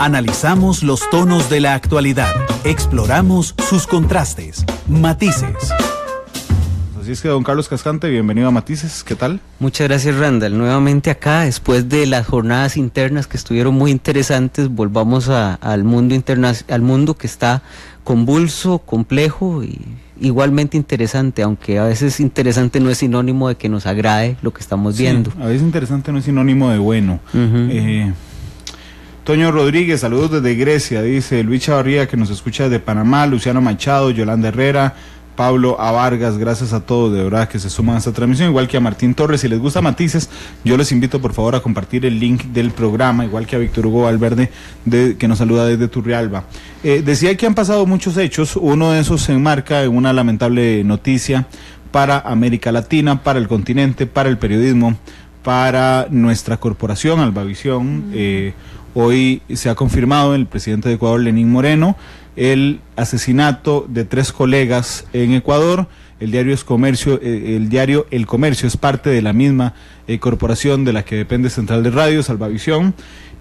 Analizamos los tonos de la actualidad, exploramos sus contrastes, matices. Así es que, don Carlos Cascante, bienvenido a Matices, ¿qué tal? Muchas gracias, Randall. Nuevamente acá, después de las jornadas internas que estuvieron muy interesantes, volvamos al mundo que está convulso, complejo y igualmente interesante, aunque a veces interesante no es sinónimo de que nos agrade lo que estamos viendo. A veces interesante no es sinónimo de bueno. Toño Rodríguez, saludos desde Grecia, dice Luis Chavarría, que nos escucha desde Panamá, Luciano Machado, Yolanda Herrera, Pablo A. Vargas, gracias a todos de verdad que se suman a esta transmisión, igual que a Martín Torres. Si les gusta Matices, yo les invito por favor a compartir el link del programa, igual que a Víctor Hugo Valverde, que nos saluda desde Turrialba. Decía que han pasado muchos hechos, uno de esos se enmarca en una lamentable noticia para América Latina, para el continente, para el periodismo, para nuestra corporación, Albavisión. Hoy se ha confirmado el presidente de Ecuador, Lenín Moreno, el asesinato de 3 colegas en Ecuador. El diario El Comercio es parte de la misma corporación de la que depende Central de Radios, Albavisión,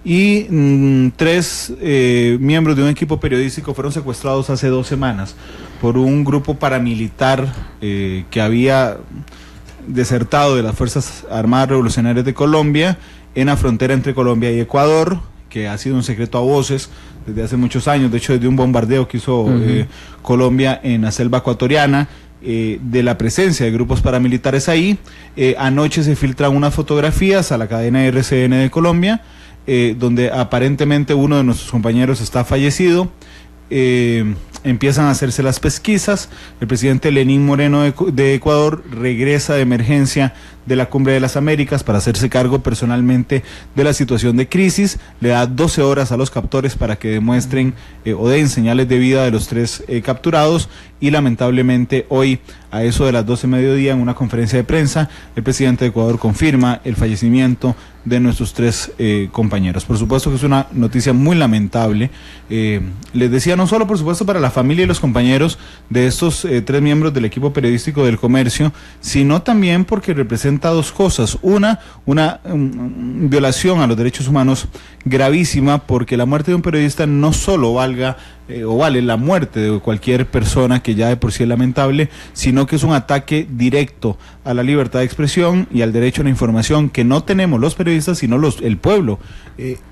y 3 miembros de un equipo periodístico fueron secuestrados hace 2 semanas por un grupo paramilitar que había desertado de las Fuerzas Armadas Revolucionarias de Colombia en la frontera entre Colombia y Ecuador, que ha sido un secreto a voces desde hace muchos años, de hecho desde un bombardeo que hizo Colombia en la selva ecuatoriana, de la presencia de grupos paramilitares ahí. Anoche se filtran unas fotografías a la cadena RCN de Colombia, donde aparentemente uno de nuestros compañeros está fallecido. Empiezan a hacerse las pesquisas. El presidente Lenín Moreno de Ecuador regresa de emergencia de la Cumbre de las Américas para hacerse cargo personalmente de la situación de crisis. Le da 12 horas a los captores para que demuestren o den señales de vida de los 3 capturados, y lamentablemente hoy a eso de las 12 de mediodía, en una conferencia de prensa, el presidente de Ecuador confirma el fallecimiento de nuestros 3 compañeros. Por supuesto que es una noticia muy lamentable. Les decía, no solo por supuesto para la familia y los compañeros de estos 3 miembros del equipo periodístico del Comercio, sino también porque representa 2 cosas. Una violación a los derechos humanos gravísima, porque la muerte de un periodista no solo vale la muerte de cualquier persona, que ya de por sí es lamentable, sino que es un ataque directo a la libertad de expresión y al derecho a la información que no tenemos los periodistas, sino el pueblo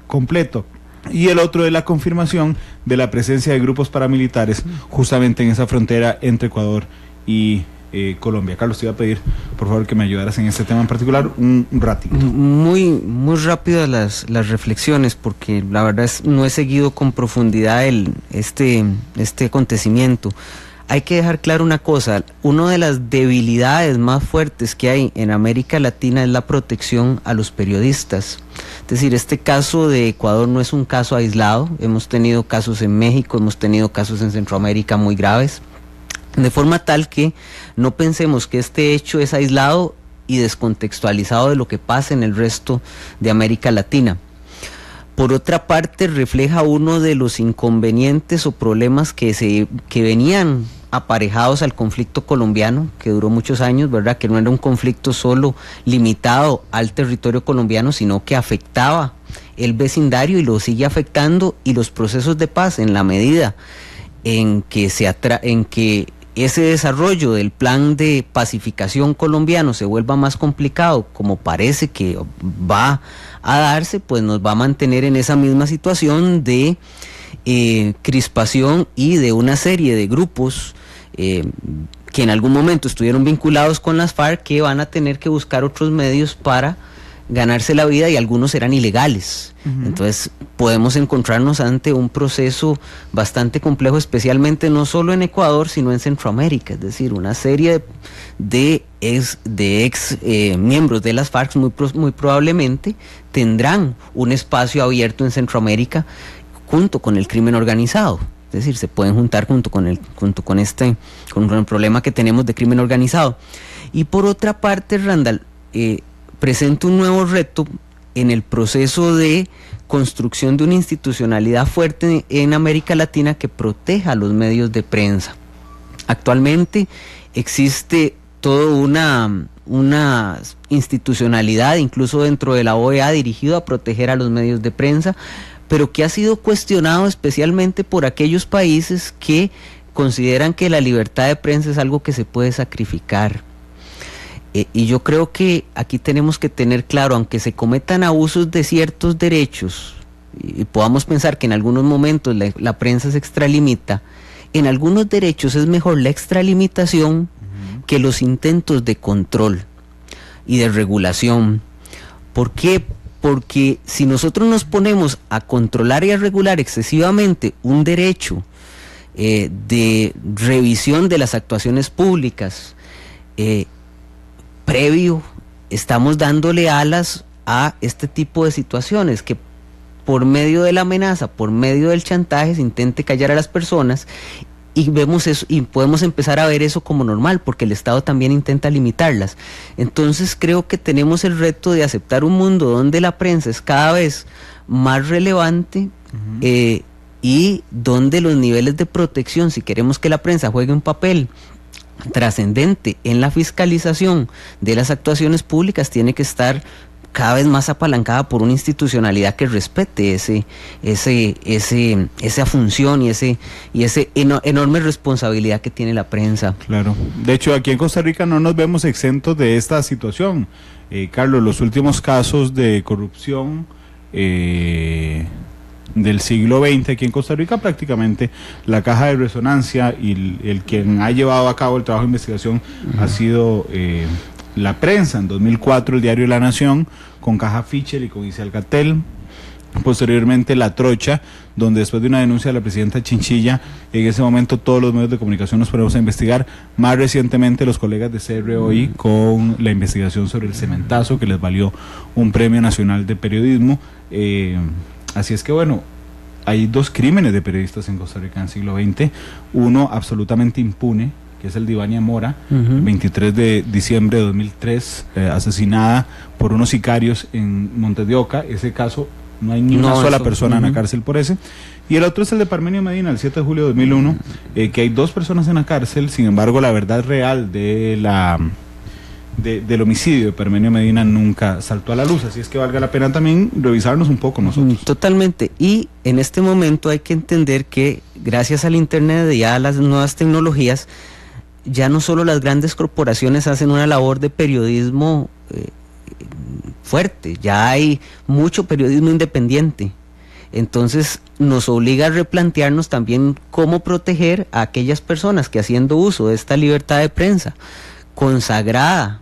completo. Y el otro es la confirmación de la presencia de grupos paramilitares justamente en esa frontera entre Ecuador y Colombia. Carlos, te iba a pedir por favor que me ayudaras en este tema en particular un ratito. Muy rápidas las reflexiones, porque la verdad no he seguido con profundidad este acontecimiento. Hay que dejar claro una cosa: una de las debilidades más fuertes que hay en América Latina es la protección a los periodistas. Es decir, este caso de Ecuador no es un caso aislado. Hemos tenido casos en México, hemos tenido casos en Centroamérica muy graves, de forma tal que no pensemos que este hecho es aislado y descontextualizado de lo que pasa en el resto de América Latina. Por otra parte, refleja uno de los inconvenientes o problemas que venían aparejados al conflicto colombiano, que duró muchos años, ¿verdad? Que no era un conflicto solo limitado al territorio colombiano, sino que afectaba el vecindario y lo sigue afectando, y los procesos de paz, en la medida en que ese desarrollo del plan de pacificación colombiano se vuelva más complicado, como parece que va a darse, pues nos va a mantener en esa misma situación de crispación y de una serie de grupos que en algún momento estuvieron vinculados con las FARC, que van a tener que buscar otros medios para ganarse la vida, y algunos eran ilegales. Entonces podemos encontrarnos ante un proceso bastante complejo, especialmente no solo en Ecuador, sino en Centroamérica. Es decir, una serie de ex miembros de las FARC muy probablemente tendrán un espacio abierto en Centroamérica junto con el crimen organizado. Es decir, se pueden juntar junto con el problema que tenemos de crimen organizado. Y por otra parte, Randall, presenta un nuevo reto en el proceso de construcción de una institucionalidad fuerte en América Latina que proteja a los medios de prensa. Actualmente existe toda una institucionalidad, incluso dentro de la OEA, dirigido a proteger a los medios de prensa, pero que ha sido cuestionado especialmente por aquellos países que consideran que la libertad de prensa es algo que se puede sacrificar. Y yo creo que aquí tenemos que tener claro, aunque se cometan abusos de ciertos derechos, y podamos pensar que en algunos momentos la prensa se extralimita, en algunos derechos es mejor la extralimitación que los intentos de control y de regulación. ¿Por qué? Porque si nosotros nos ponemos a controlar y a regular excesivamente un derecho de revisión de las actuaciones públicas, previo, estamos dándole alas a este tipo de situaciones, que por medio de la amenaza, por medio del chantaje, se intente callar a las personas, y vemos eso, y podemos empezar a ver eso como normal, porque el Estado también intenta limitarlas. Entonces creo que tenemos el reto de aceptar un mundo donde la prensa es cada vez más relevante, y donde los niveles de protección, si queremos que la prensa juegue un papel trascendente en la fiscalización de las actuaciones públicas, tiene que estar cada vez más apalancada por una institucionalidad que respete esa función y ese enorme responsabilidad que tiene la prensa. Claro. De hecho, aquí en Costa Rica no nos vemos exentos de esta situación. Carlos, los últimos casos de corrupción del siglo XX aquí en Costa Rica, prácticamente la caja de resonancia y el quien ha llevado a cabo el trabajo de investigación ha sido la prensa. En 2004 el diario La Nación con Caja Fischer y con Isalcatel, posteriormente La Trocha, donde después de una denuncia de la presidenta Chinchilla, en ese momento todos los medios de comunicación nos ponemos a investigar, más recientemente los colegas de CROI con la investigación sobre el cementazo que les valió un premio nacional de periodismo. Así es que bueno, hay dos crímenes de periodistas en Costa Rica en el siglo XX, uno absolutamente impune, que es el de Ivania Mora, el 23 de diciembre de 2003, asesinada por unos sicarios en Montes de Oca. Ese caso no hay ni una sola persona en la cárcel por ese. Y el otro es el de Parmenio Medina, el 7 de julio de 2001, que hay 2 personas en la cárcel. Sin embargo, la verdad real del homicidio de Parmenio Medina nunca saltó a la luz, así es que valga la pena también revisarnos un poco nosotros. Totalmente, y en este momento hay que entender que gracias al internet y a las nuevas tecnologías, ya no solo las grandes corporaciones hacen una labor de periodismo fuerte, ya hay mucho periodismo independiente. Entonces nos obliga a replantearnos también cómo proteger a aquellas personas que, haciendo uso de esta libertad de prensa consagrada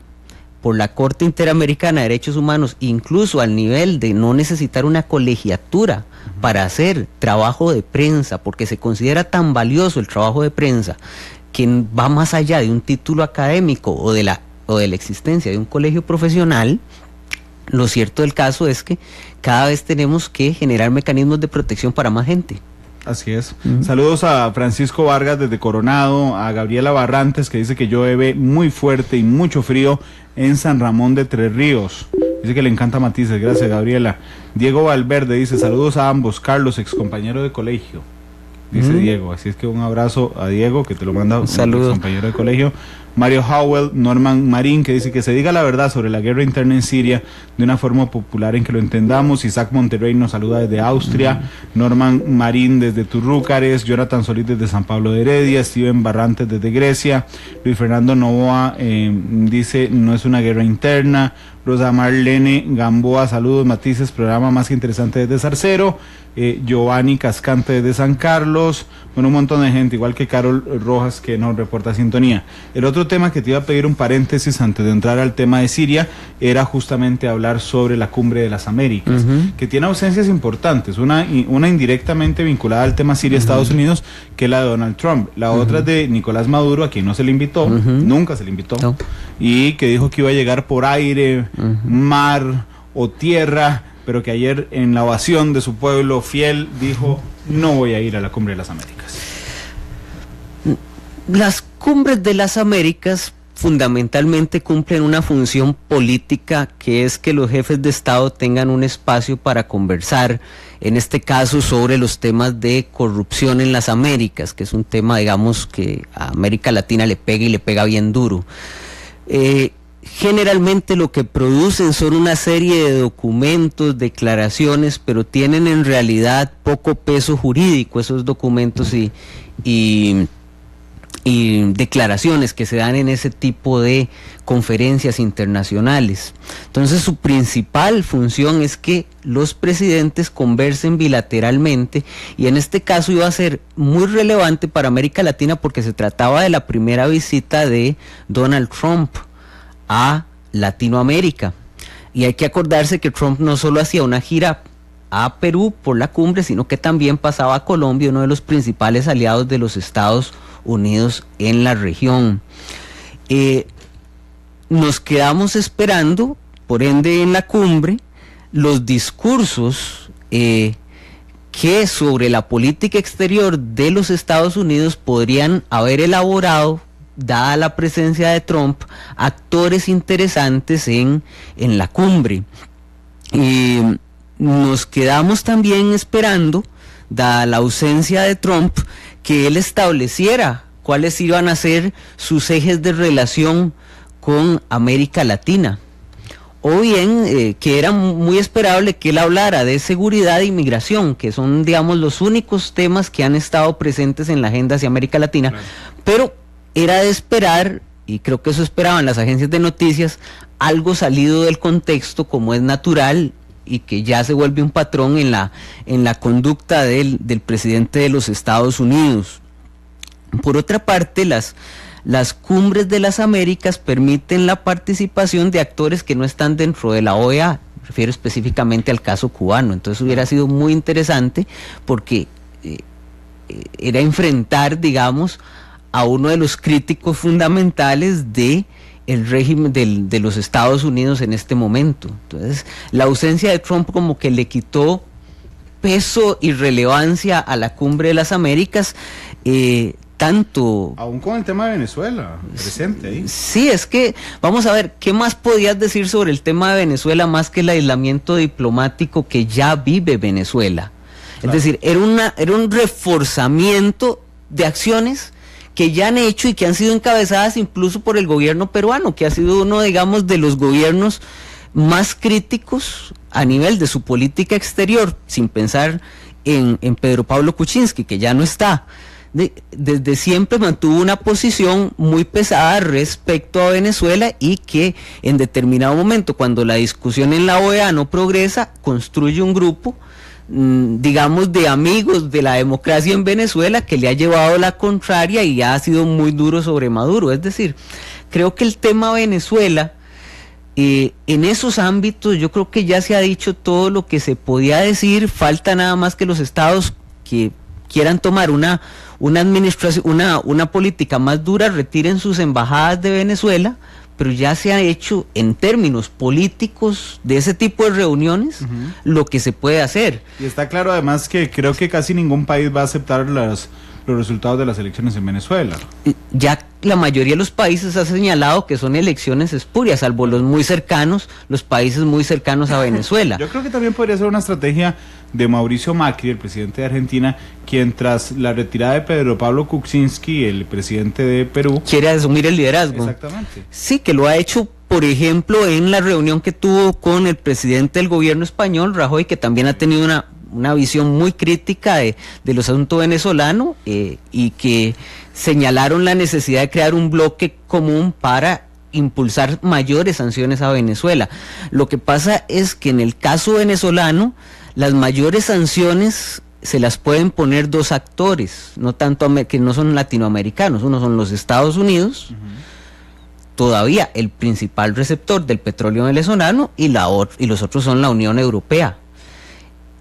por la Corte Interamericana de Derechos Humanos, incluso al nivel de no necesitar una colegiatura para hacer trabajo de prensa, porque se considera tan valioso el trabajo de prensa que va más allá de un título académico o de la existencia de un colegio profesional. Lo cierto del caso es que cada vez tenemos que generar mecanismos de protección para más gente. Así es. Saludos a Francisco Vargas desde Coronado, a Gabriela Barrantes, que dice que llueve muy fuerte y mucho frío en San Ramón de Tres Ríos. Dice que le encanta Matices. Gracias, Gabriela. Diego Valverde dice, saludos a ambos. Carlos, ex compañero de colegio, dice Diego. Así es que un abrazo a Diego, que te lo manda un compañero de colegio. Mario Howell, Norman Marín, que dice que se diga la verdad sobre la guerra interna en Siria de una forma popular en que lo entendamos. Isaac Monterrey nos saluda desde Austria. Norman Marín desde Turrúcares. Jonathan Solís desde San Pablo de Heredia. Steven Barrantes desde Grecia. Luis Fernando Novoa dice, no es una guerra interna. Rosa Marlene Gamboa, saludos, Matices, programa más que interesante desde Zarcero. Giovanni Cascante desde San Carlos. Bueno, un montón de gente, igual que Carol Rojas, que nos reporta sintonía. El otro tema que te iba a pedir un paréntesis antes de entrar al tema de Siria era justamente hablar sobre la Cumbre de las Américas, que tiene ausencias importantes, una indirectamente vinculada al tema Siria-Estados Unidos, que es la de Donald Trump. La otra es de Nicolás Maduro, a quien no se le invitó, nunca se le invitó, y que dijo que iba a llegar por aire, mar o tierra, pero que ayer en la ovación de su pueblo fiel dijo, no voy a ir a la Cumbre de las Américas. Las cumbres de las Américas fundamentalmente cumplen una función política, que es que los jefes de Estado tengan un espacio para conversar, en este caso sobre los temas de corrupción en las Américas, que es un tema, digamos, que a América Latina le pega y le pega bien duro. generalmente lo que producen son una serie de documentos, declaraciones, pero tienen en realidad poco peso jurídico esos documentos y declaraciones que se dan en ese tipo de conferencias internacionales. Entonces su principal función es que los presidentes conversen bilateralmente, y en este caso iba a ser muy relevante para América Latina porque se trataba de la primera visita de Donald Trump a Latinoamérica. Y hay que acordarse que Trump no solo hacía una gira a Perú por la cumbre, sino que también pasaba a Colombia, uno de los principales aliados de los Estados Unidos en la región. Nos quedamos esperando, por ende, en la cumbre, los discursos que sobre la política exterior de los Estados Unidos podrían haber elaborado, dada la presencia de Trump, actores interesantes en la cumbre. Nos quedamos también esperando, dada la ausencia de Trump, que él estableciera cuáles iban a ser sus ejes de relación con América Latina, o bien que era muy esperable que él hablara de seguridad e inmigración, que son, digamos, los únicos temas que han estado presentes en la agenda hacia América Latina. Claro. Pero era de esperar, y creo que eso esperaban las agencias de noticias, algo salido del contexto, como es natural y que ya se vuelve un patrón en la conducta del presidente de los Estados Unidos. Por otra parte, las cumbres de las Américas permiten la participación de actores que no están dentro de la OEA, me refiero específicamente al caso cubano. Entonces hubiera sido muy interesante porque era enfrentar, digamos, a uno de los críticos fundamentales de el régimen de los Estados Unidos en este momento. Entonces, la ausencia de Trump como que le quitó peso y relevancia a la cumbre de las Américas, tanto... Aún con el tema de Venezuela, presente ahí. Sí, es que, vamos a ver, ¿qué más podías decir sobre el tema de Venezuela más que el aislamiento diplomático que ya vive Venezuela? Claro. Es decir, era un reforzamiento de acciones que ya han hecho y que han sido encabezadas incluso por el gobierno peruano, que ha sido uno, digamos, de los gobiernos más críticos a nivel de su política exterior, sin pensar en Pedro Pablo Kuczynski, que ya no está. Desde siempre mantuvo una posición muy pesada respecto a Venezuela, y que en determinado momento, cuando la discusión en la OEA no progresa, construye un grupo, digamos, de amigos de la democracia en Venezuela, que le ha llevado la contraria y ha sido muy duro sobre Maduro. Es decir, creo que el tema Venezuela, en esos ámbitos, yo creo que ya se ha dicho todo lo que se podía decir. Falta nada más que los estados que quieran tomar una administración, una política más dura, retiren sus embajadas de Venezuela, pero ya se ha hecho en términos políticos de ese tipo de reuniones lo que se puede hacer. Y está claro además que creo que casi ningún país va a aceptar los resultados de las elecciones en Venezuela. Ya la mayoría de los países ha señalado que son elecciones espurias, salvo los muy cercanos, los países muy cercanos a Venezuela. Yo creo que también podría ser una estrategia de Mauricio Macri, el presidente de Argentina, quien tras la retirada de Pedro Pablo Kuczynski, el presidente de Perú, quiere asumir el liderazgo. Exactamente. Sí, que lo ha hecho, por ejemplo, en la reunión que tuvo con el presidente del gobierno español, Rajoy, que también ha tenido una visión muy crítica de los asuntos venezolanos, y que señalaron la necesidad de crear un bloque común para impulsar mayores sanciones a Venezuela. Lo que pasa es que en el caso venezolano, las mayores sanciones se las pueden poner dos actores, no tanto que no son latinoamericanos. Uno son los Estados Unidos, todavía el principal receptor del petróleo venezolano, y los otros son la Unión Europea.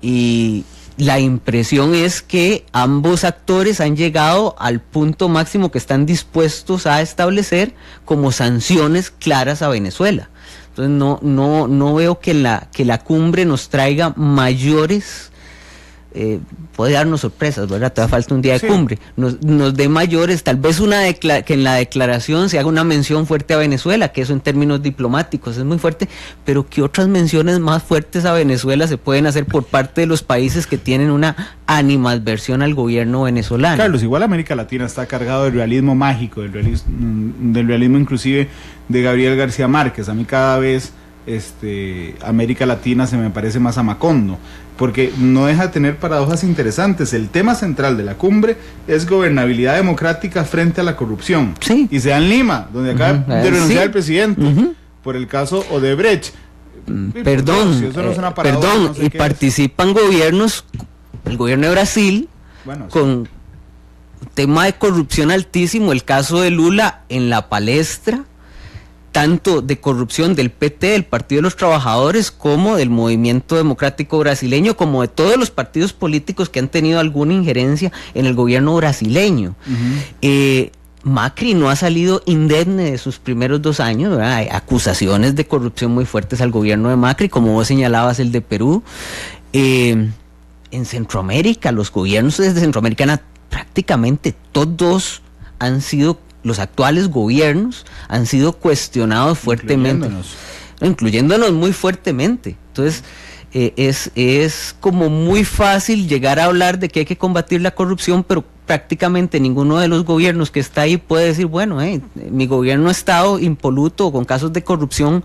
Y la impresión es que ambos actores han llegado al punto máximo que están dispuestos a establecer como sanciones claras a Venezuela. Entonces no veo que la cumbre nos traiga mayores puede darnos sorpresas, ¿verdad? Todavía falta un día de cumbre, nos dé mayores, tal vez que en la declaración se haga una mención fuerte a Venezuela, que eso en términos diplomáticos es muy fuerte, pero que otras menciones más fuertes a Venezuela se pueden hacer por parte de los países que tienen una animadversión al gobierno venezolano. Carlos, igual América Latina está cargado del realismo mágico, del realismo inclusive de Gabriel García Márquez. A mí cada vez América Latina se me parece más a Macondo, porque no deja de tener paradojas interesantes. El tema central de la cumbre es gobernabilidad democrática frente a la corrupción. Sí. Y se da en Lima, donde acaba de renunciar el presidente por el caso Odebrecht. Perdón, si eso no es una paradoja, no sé y participan gobiernos, el gobierno de Brasil, con tema de corrupción altísimo, el caso de Lula en la palestra, tanto de corrupción del PT, del Partido de los Trabajadores, como del Movimiento Democrático Brasileño, como de todos los partidos políticos que han tenido alguna injerencia en el gobierno brasileño. Macri no ha salido indemne de sus primeros 2 años, ¿verdad? Hay acusaciones de corrupción muy fuertes al gobierno de Macri, como vos señalabas, el de Perú. En Centroamérica, los gobiernos de Centroamérica, prácticamente todos han sido, los actuales gobiernos han sido cuestionados fuertemente, incluyéndonos muy fuertemente. Entonces es como muy fácil llegar a hablar de que hay que combatir la corrupción, pero prácticamente ninguno de los gobiernos que está ahí puede decir, bueno, mi gobierno ha estado impoluto con casos de corrupción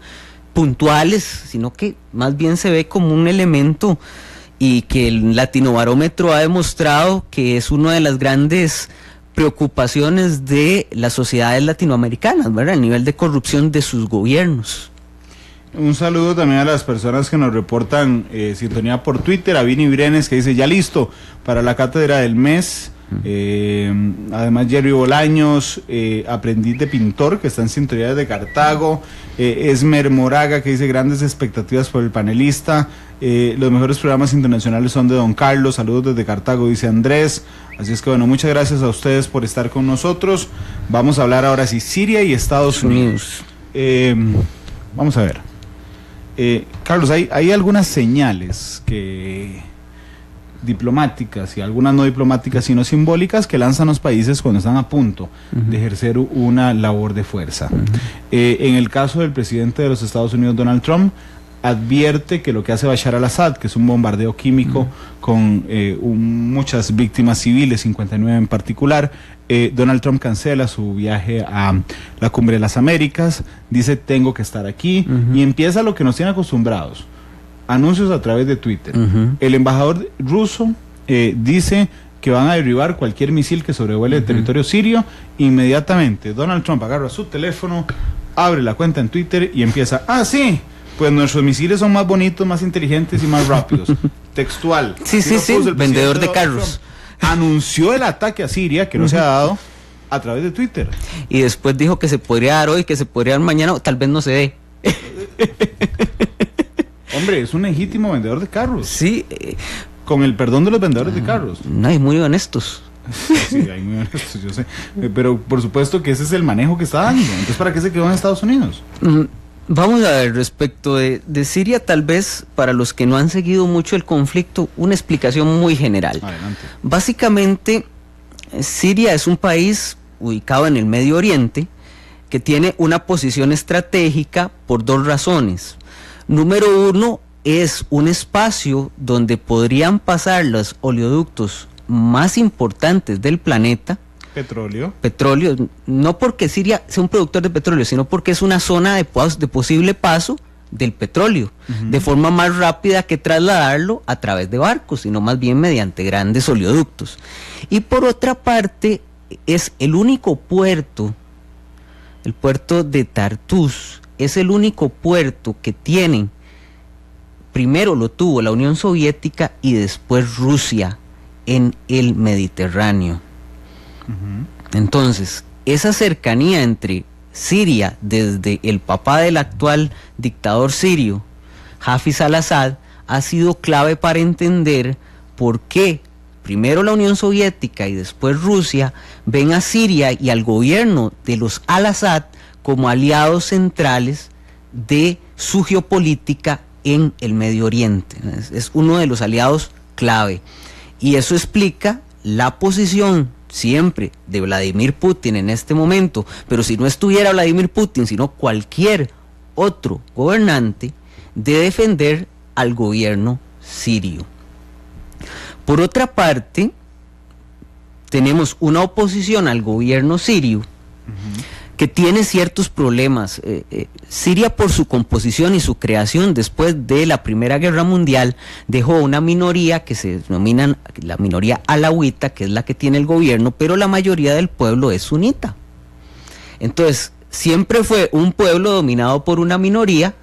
puntuales, sino que más bien se ve como un elemento, y que el Latinobarómetro ha demostrado que es una de las grandes preocupaciones de las sociedades latinoamericanas, ¿verdad? El nivel de corrupción de sus gobiernos. Un saludo también a las personas que nos reportan sintonía por Twitter, a Vini Brenes, que dice, ya listo para la cátedra del mes. Además Jerry Bolaños, aprendiz de pintor, que está en sintonía desde Cartago. Esmer Moraga, que dice, grandes expectativas por el panelista. Los mejores programas internacionales son de Don Carlos, saludos desde Cartago, dice Andrés. Así es que bueno, muchas gracias a ustedes por estar con nosotros. Vamos a hablar ahora sí, Siria y Estados Unidos. Vamos a ver. Carlos, hay algunas señales diplomáticas y algunas no diplomáticas sino simbólicas que lanzan los países cuando están a punto de ejercer una labor de fuerza. En el caso del presidente de los Estados Unidos, Donald Trump, advierte que lo que hace Bashar al-Assad, que es un bombardeo químico con muchas víctimas civiles, 59 en particular, Donald Trump cancela su viaje a la Cumbre de las Américas, dice tengo que estar aquí, y empieza lo que nos tiene acostumbrados, anuncios a través de Twitter. El embajador ruso dice que van a derribar cualquier misil que sobrevuele el territorio sirio. Inmediatamente Donald Trump agarra su teléfono, abre la cuenta en Twitter y empieza, sí, pues nuestros misiles son más bonitos, más inteligentes y más rápidos. Textual. Sí, vendedor de carros. Anunció el ataque a Siria, que no se ha dado, a través de Twitter. Y después dijo que se podría dar hoy, que se podría dar mañana, o tal vez no se dé. Hombre, es un legítimo vendedor de carros. Sí. Con el perdón de los vendedores de carros. No, hay muy honestos. Sí, hay muy honestos, yo sé. Pero por supuesto que ese es el manejo que está dando. Entonces, ¿para qué se quedó en Estados Unidos? Vamos a ver, respecto de Siria, tal vez para los que no han seguido mucho el conflicto, una explicación muy general. Adelante. Básicamente, Siria es un país ubicado en el Medio Oriente que tiene una posición estratégica por 2 razones. Número 1, es un espacio donde podrían pasar los oleoductos más importantes del planeta. Petróleo, no porque Siria sea un productor de petróleo, sino porque es una zona de posible paso del petróleo, de forma más rápida que trasladarlo a través de barcos, sino más bien mediante grandes oleoductos. Y por otra parte, es el único puerto, el puerto de Tartus, es el único puerto que tienen, primero lo tuvo la Unión Soviética y después Rusia en el Mediterráneo. Entonces, esa cercanía entre Siria, desde el papá del actual dictador sirio, Hafez al-Assad, ha sido clave para entender por qué primero la Unión Soviética y después Rusia ven a Siria y al gobierno de los al-Assad como aliados centrales de su geopolítica en el Medio Oriente. Es uno de los aliados clave. Y eso explica la posición siempre de Vladimir Putin en este momento, pero si no estuviera Vladimir Putin, sino cualquier otro gobernante, de defender al gobierno sirio. Por otra parte, tenemos una oposición al gobierno sirio que tiene ciertos problemas. Siria, por su composición y su creación después de la Primera Guerra Mundial, dejó una minoría que se denomina la minoría alawita, que es la que tiene el gobierno, pero la mayoría del pueblo es sunita. Entonces, siempre fue un pueblo dominado por una minoría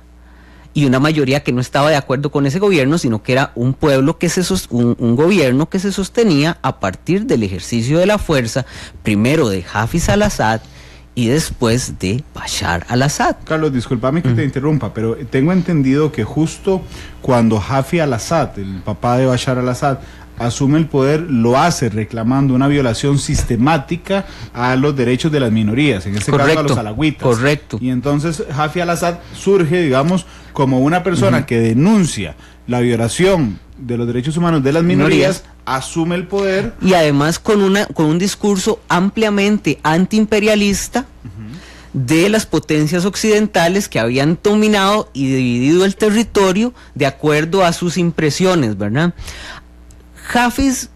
y una mayoría que no estaba de acuerdo con ese gobierno, sino que era un pueblo que un gobierno que se sostenía a partir del ejercicio de la fuerza, primero de Hafez al-Assad y después de Bashar al-Assad. Carlos, discúlpame que te interrumpa, pero tengo entendido que justo cuando Hafez al-Assad, el papá de Bashar al-Assad, asume el poder, lo hace reclamando una violación sistemática a los derechos de las minorías, en este caso a los alawitas. Correcto. Y entonces Hafez al-Assad surge, digamos, como una persona que denuncia la violación de los derechos humanos de las minorías, asume el poder. Y además con un discurso ampliamente antiimperialista de las potencias occidentales que habían dominado y dividido el territorio de acuerdo a sus impresiones, ¿verdad? Hafez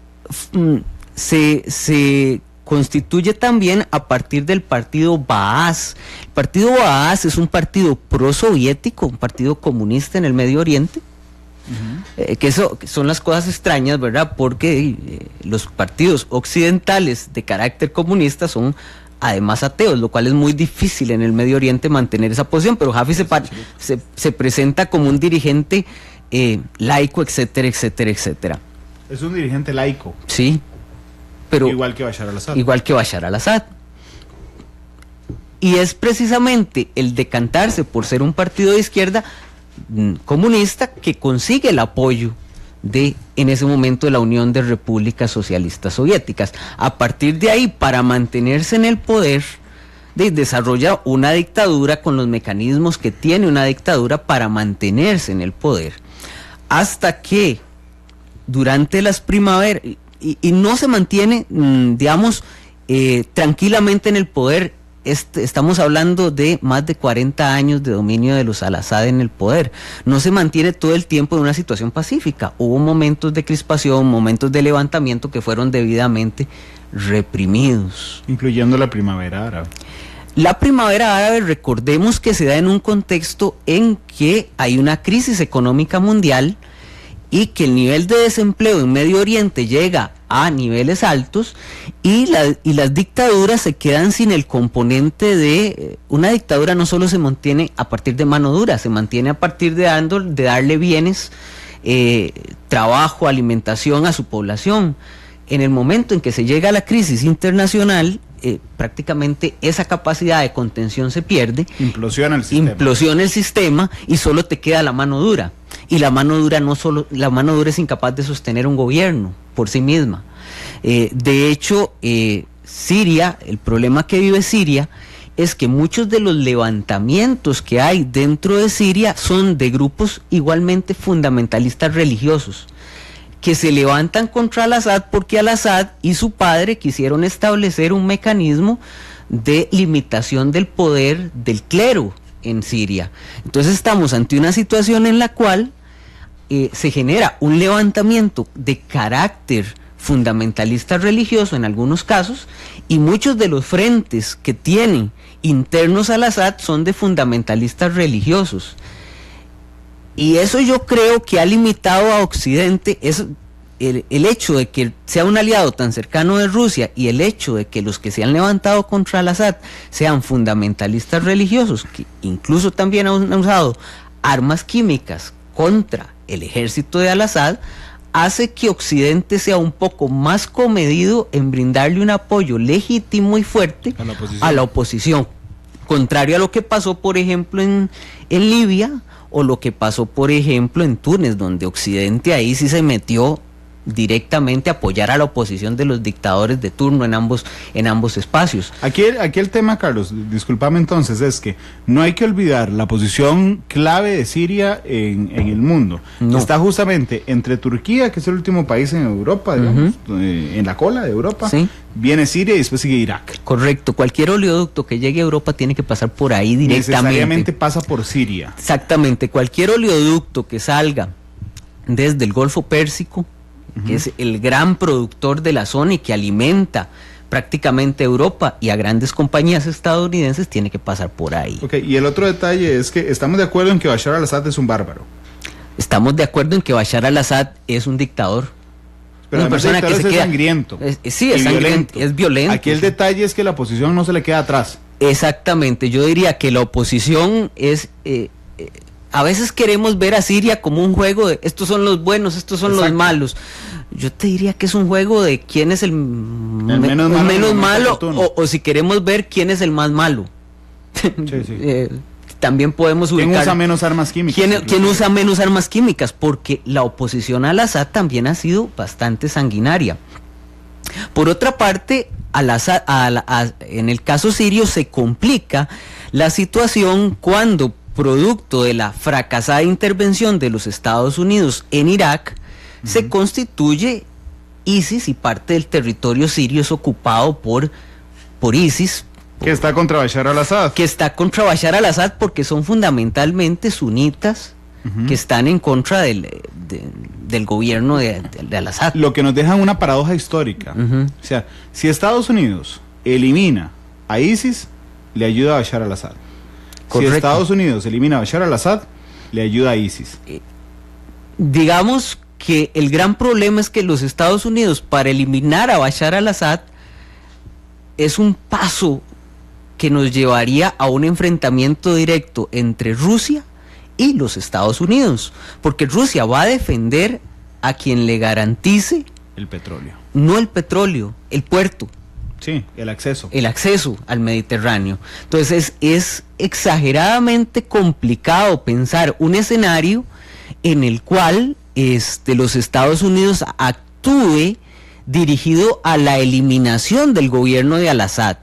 se constituye también a partir del partido Baas. El partido Baas es un partido prosoviético, un partido comunista en el Medio Oriente. Que eso son las cosas extrañas, ¿verdad? Porque los partidos occidentales de carácter comunista son además ateos, lo cual es muy difícil en el Medio Oriente mantener esa posición, pero Hafez se presenta como un dirigente laico, etcétera, etcétera, etcétera. Es un dirigente laico. Sí, pero igual que Bashar al-Assad. Igual que Bashar al-Assad. Y es precisamente el decantarse por ser un partido de izquierda comunista que consigue el apoyo en ese momento de la Unión de Repúblicas Socialistas Soviéticas. A partir de ahí, para mantenerse en el poder, desarrolla una dictadura con los mecanismos que tiene una dictadura para mantenerse en el poder, hasta que durante las primaveras, y no se mantiene, digamos, tranquilamente en el poder. Estamos hablando de más de 40 años de dominio de los al-Assad en el poder. No se mantiene todo el tiempo en una situación pacífica. Hubo momentos de crispación, momentos de levantamiento que fueron debidamente reprimidos. Incluyendo la primavera árabe. La primavera árabe, recordemos que se da en un contexto en que hay una crisis económica mundial y que el nivel de desempleo en Medio Oriente llega a niveles altos y las dictaduras se quedan sin el componente de... Una dictadura no solo se mantiene a partir de mano dura, se mantiene a partir de darle bienes, trabajo, alimentación a su población. En el momento en que se llega a la crisis internacional, prácticamente esa capacidad de contención se pierde. Implosiona el sistema y solo te queda la mano dura. Y la mano dura es incapaz de sostener un gobierno por sí misma. De hecho, Siria, el problema que vive Siria es que muchos de los levantamientos que hay dentro de Siria son de grupos igualmente fundamentalistas religiosos, que se levantan contra al-Assad porque al-Assad y su padre quisieron establecer un mecanismo de limitación del poder del clero en Siria. Entonces estamos ante una situación en la cual se genera un levantamiento de carácter fundamentalista religioso en algunos casos, y muchos de los frentes que tienen internos al-Assad son de fundamentalistas religiosos. Y eso yo creo que ha limitado a Occidente, el hecho de que sea un aliado tan cercano de Rusia y el hecho de que los que se han levantado contra al-Assad sean fundamentalistas religiosos, que incluso también han usado armas químicas contra el ejército de al-Assad, hace que Occidente sea un poco más comedido en brindarle un apoyo legítimo y fuerte a la oposición, contrario a lo que pasó, por ejemplo, en Libia, o lo que pasó, por ejemplo, en Túnez, donde Occidente ahí sí se metió directamente apoyar a la oposición de los dictadores de turno en ambos espacios. Aquí el tema, Carlos, discúlpame entonces, es que no hay que olvidar la posición clave de Siria en el mundo. No. Está justamente entre Turquía, que es el último país en Europa, digamos, en la cola de Europa, Sí. viene Siria y después sigue Irak. Correcto, cualquier oleoducto que llegue a Europa tiene que pasar por ahí directamente. Necesariamente pasa por Siria. Exactamente, cualquier oleoducto que salga desde el Golfo Pérsico, que es el gran productor de la zona y que alimenta prácticamente a Europa y a grandes compañías estadounidenses, tiene que pasar por ahí. Ok, y el otro detalle es que estamos de acuerdo en que Bashar al-Assad es un bárbaro. Estamos de acuerdo en que Bashar al-Assad es un dictador. Pero Una persona que se es queda sangriento. Sí, es sangriento, es violento. Aquí el detalle es que la oposición no se le queda atrás. Exactamente, yo diría que la oposición es... a veces queremos ver a Siria como un juego de estos son los buenos, estos son los malos. Yo te diría que es un juego de quién es el menos malo o si queremos ver quién es el más malo. Sí, sí. También podemos ubicar... ¿Quién usa menos armas químicas? ¿Quién usa menos armas químicas? Porque la oposición al Assad también ha sido bastante sanguinaria. Por otra parte, en el caso sirio se complica la situación cuando, producto de la fracasada intervención de los Estados Unidos en Irak, se constituye ISIS y parte del territorio sirio es ocupado por ISIS. Que está contra Bashar al-Assad. Que está contra Bashar al-Assad porque son fundamentalmente sunitas que están en contra del gobierno de al-Assad. Lo que nos deja una paradoja histórica. O sea, si Estados Unidos elimina a ISIS, le ayuda a Bashar al-Assad. Si Estados Unidos elimina a Bashar al-Assad, le ayuda a ISIS. Digamos que el gran problema es que los Estados Unidos, para eliminar a Bashar al-Assad, es un paso que nos llevaría a un enfrentamiento directo entre Rusia y los Estados Unidos, porque Rusia va a defender a quien le garantice el petróleo. No el petróleo, el puerto. Sí, el acceso. El acceso al Mediterráneo. Entonces es exageradamente complicado pensar un escenario en el cual los Estados Unidos actúe dirigido a la eliminación del gobierno de al-Assad.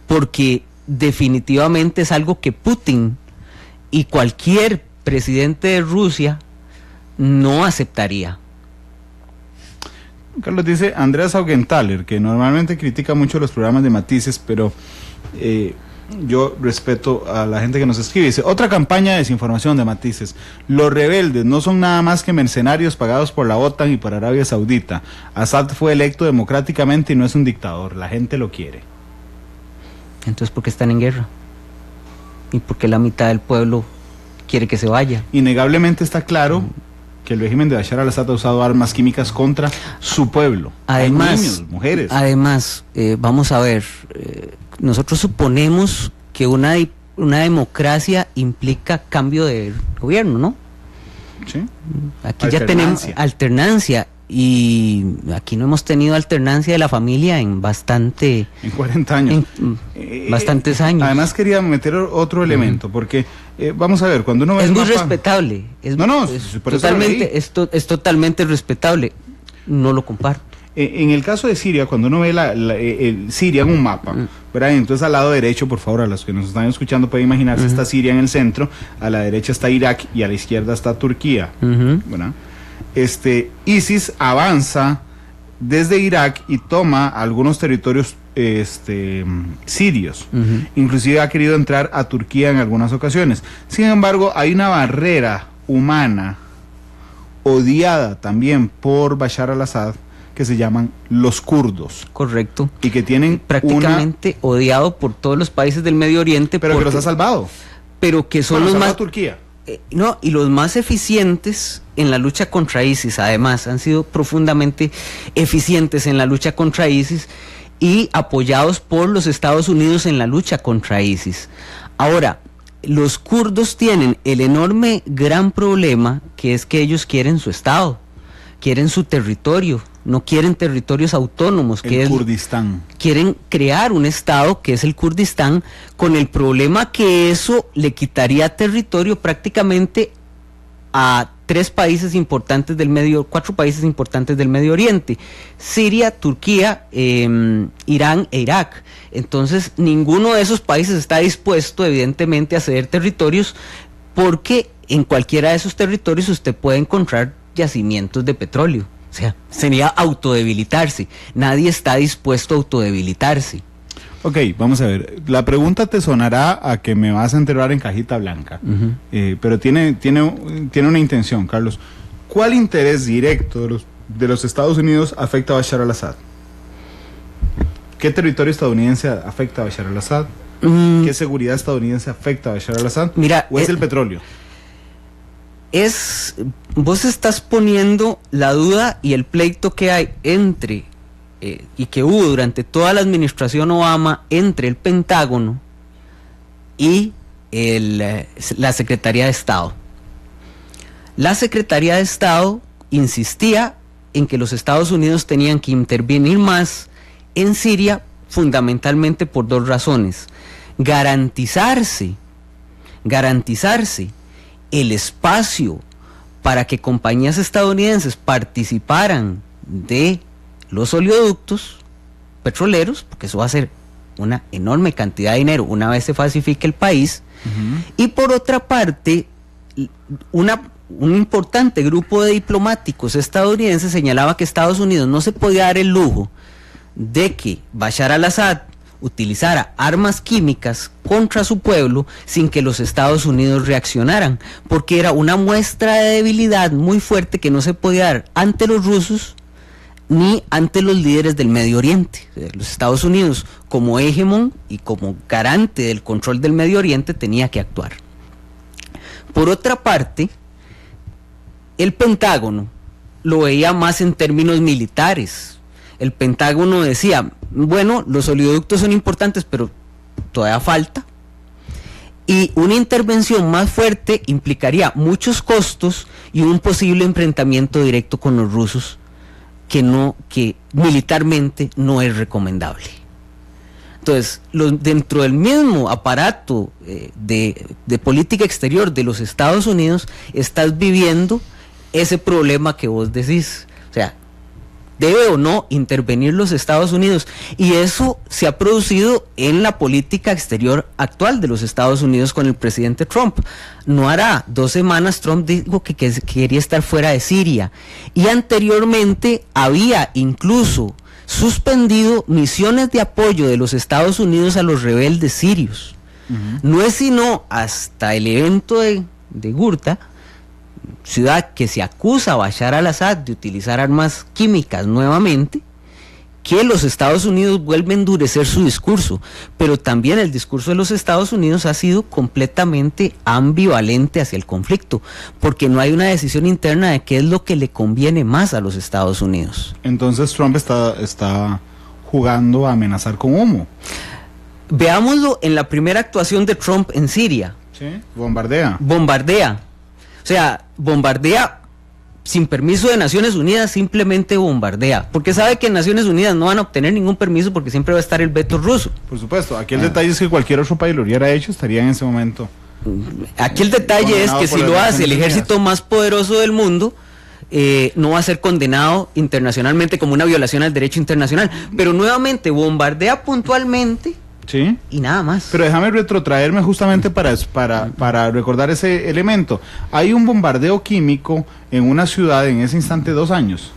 Porque definitivamente es algo que Putin y cualquier presidente de Rusia no aceptaría. Carlos, dice Andreas Augenthaler, que normalmente critica mucho los programas de Matices, pero yo respeto a la gente que nos escribe. Dice, otra campaña de desinformación de Matices. Los rebeldes no son nada más que mercenarios pagados por la OTAN y por Arabia Saudita. Assad fue electo democráticamente y no es un dictador. La gente lo quiere. Entonces, ¿por qué están en guerra? ¿Y por qué la mitad del pueblo quiere que se vaya? Innegablemente está claro que el régimen de Bashar al-Assad ha usado armas químicas contra su pueblo. Además, hay niños, mujeres. Además, vamos a ver, nosotros suponemos que una democracia implica cambio de gobierno, ¿no? Sí. Aquí ya tenemos alternancia y aquí no hemos tenido alternancia de la familia en 40 años. Bastantes años. Además quería meter otro elemento, porque vamos a ver, cuando uno ve es muy respetable. Es totalmente respetable. No lo comparto. En el caso de Siria, cuando uno ve Siria en un mapa, ¿verdad? Entonces al lado derecho, por favor, a los que nos están escuchando pueden imaginarse, está Siria en el centro, a la derecha está Irak y a la izquierda está Turquía, ¿verdad? ISIS avanza desde Irak y toma algunos territorios sirios. Inclusive ha querido entrar a Turquía en algunas ocasiones. Sin embargo, hay una barrera humana odiada también por Bashar al-Assad que se llaman los kurdos. Correcto. Y que tienen prácticamente odiado por todos los países del Medio Oriente. Pero que los ha salvado. Pero que son los más... Turquía. No, y los más eficientes en la lucha contra ISIS, además, han sido profundamente eficientes en la lucha contra ISIS y apoyados por los Estados Unidos en la lucha contra ISIS. Ahora, los kurdos tienen el enorme gran problema que es que ellos quieren su estado, quieren su territorio, no quieren territorios autónomos, que es Kurdistán. Quieren crear un estado que es el Kurdistán, con el problema que eso le quitaría territorio prácticamente a cuatro países importantes del Medio Oriente: Siria, Turquía, Irán e Irak. Entonces, ninguno de esos países está dispuesto, evidentemente, a ceder territorios, porque en cualquiera de esos territorios usted puede encontrar yacimientos de petróleo. O sea, sería autodebilitarse. Nadie está dispuesto a autodebilitarse. Ok, vamos a ver. La pregunta te sonará a que me vas a enterrar en cajita blanca, pero tiene una intención, Carlos. ¿Cuál interés directo de los Estados Unidos afecta a Bashar al-Assad? ¿Qué territorio estadounidense afecta a Bashar al-Assad? ¿Qué seguridad estadounidense afecta a Bashar al-Assad? Mira, ¿o es el petróleo? Vos estás poniendo la duda y el pleito que hay entre y que hubo durante toda la administración Obama entre el Pentágono y la Secretaría de Estado. La Secretaría de Estado insistía en que los Estados Unidos tenían que intervenir más en Siria, fundamentalmente por dos razones: garantizarse el espacio para que compañías estadounidenses participaran de los oleoductos petroleros, porque eso va a ser una enorme cantidad de dinero una vez se pacifique el país, y por otra parte, un importante grupo de diplomáticos estadounidenses señalaba que Estados Unidos no se podía dar el lujo de que Bashar al-Assad utilizara armas químicas contra su pueblo sin que los Estados Unidos reaccionaran, porque era una muestra de debilidad muy fuerte que no se podía dar ante los rusos ni ante los líderes del Medio Oriente. Los Estados Unidos, como hegemón y como garante del control del Medio Oriente, tenía que actuar. Por otra parte, el Pentágono lo veía más en términos militares. El Pentágono decía, bueno, los oleoductos son importantes, pero todavía falta, y una intervención más fuerte implicaría muchos costos y un posible enfrentamiento directo con los rusos, que militarmente no es recomendable. Entonces, dentro del mismo aparato de política exterior de los Estados Unidos, estás viviendo ese problema que vos decís. O sea, ¿debe o no intervenir los Estados Unidos? Y eso se ha producido en la política exterior actual de los Estados Unidos con el presidente Trump. No hará 2 semanas Trump dijo que quería estar fuera de Siria, y anteriormente había incluso suspendido misiones de apoyo de los Estados Unidos a los rebeldes sirios. No es sino hasta el evento de Ghouta, ciudad que se acusa a Bashar al-Assad de utilizar armas químicas nuevamente, que los Estados Unidos vuelven a endurecer su discurso. Pero también el discurso de los Estados Unidos ha sido completamente ambivalente hacia el conflicto, porque no hay una decisión interna de qué es lo que le conviene más a los Estados Unidos. Entonces Trump está jugando a amenazar con humo. Veámoslo en la primera actuación de Trump en Siria. Sí, bombardea. O sea, bombardea sin permiso de Naciones Unidas, simplemente bombardea, porque sabe que en Naciones Unidas no van a obtener ningún permiso porque siempre va a estar el veto ruso. Por supuesto, aquí el detalle es que cualquier otro país lo hubiera hecho, estaría en ese momento. Aquí el detalle es que si lo hace el ejército más poderoso del mundo, no va a ser condenado internacionalmente como una violación al derecho internacional, pero nuevamente bombardea puntualmente. Sí. Y nada más. Pero déjame retrotraerme justamente para recordar ese elemento. Hay un bombardeo químico en una ciudad en ese instante 2 años.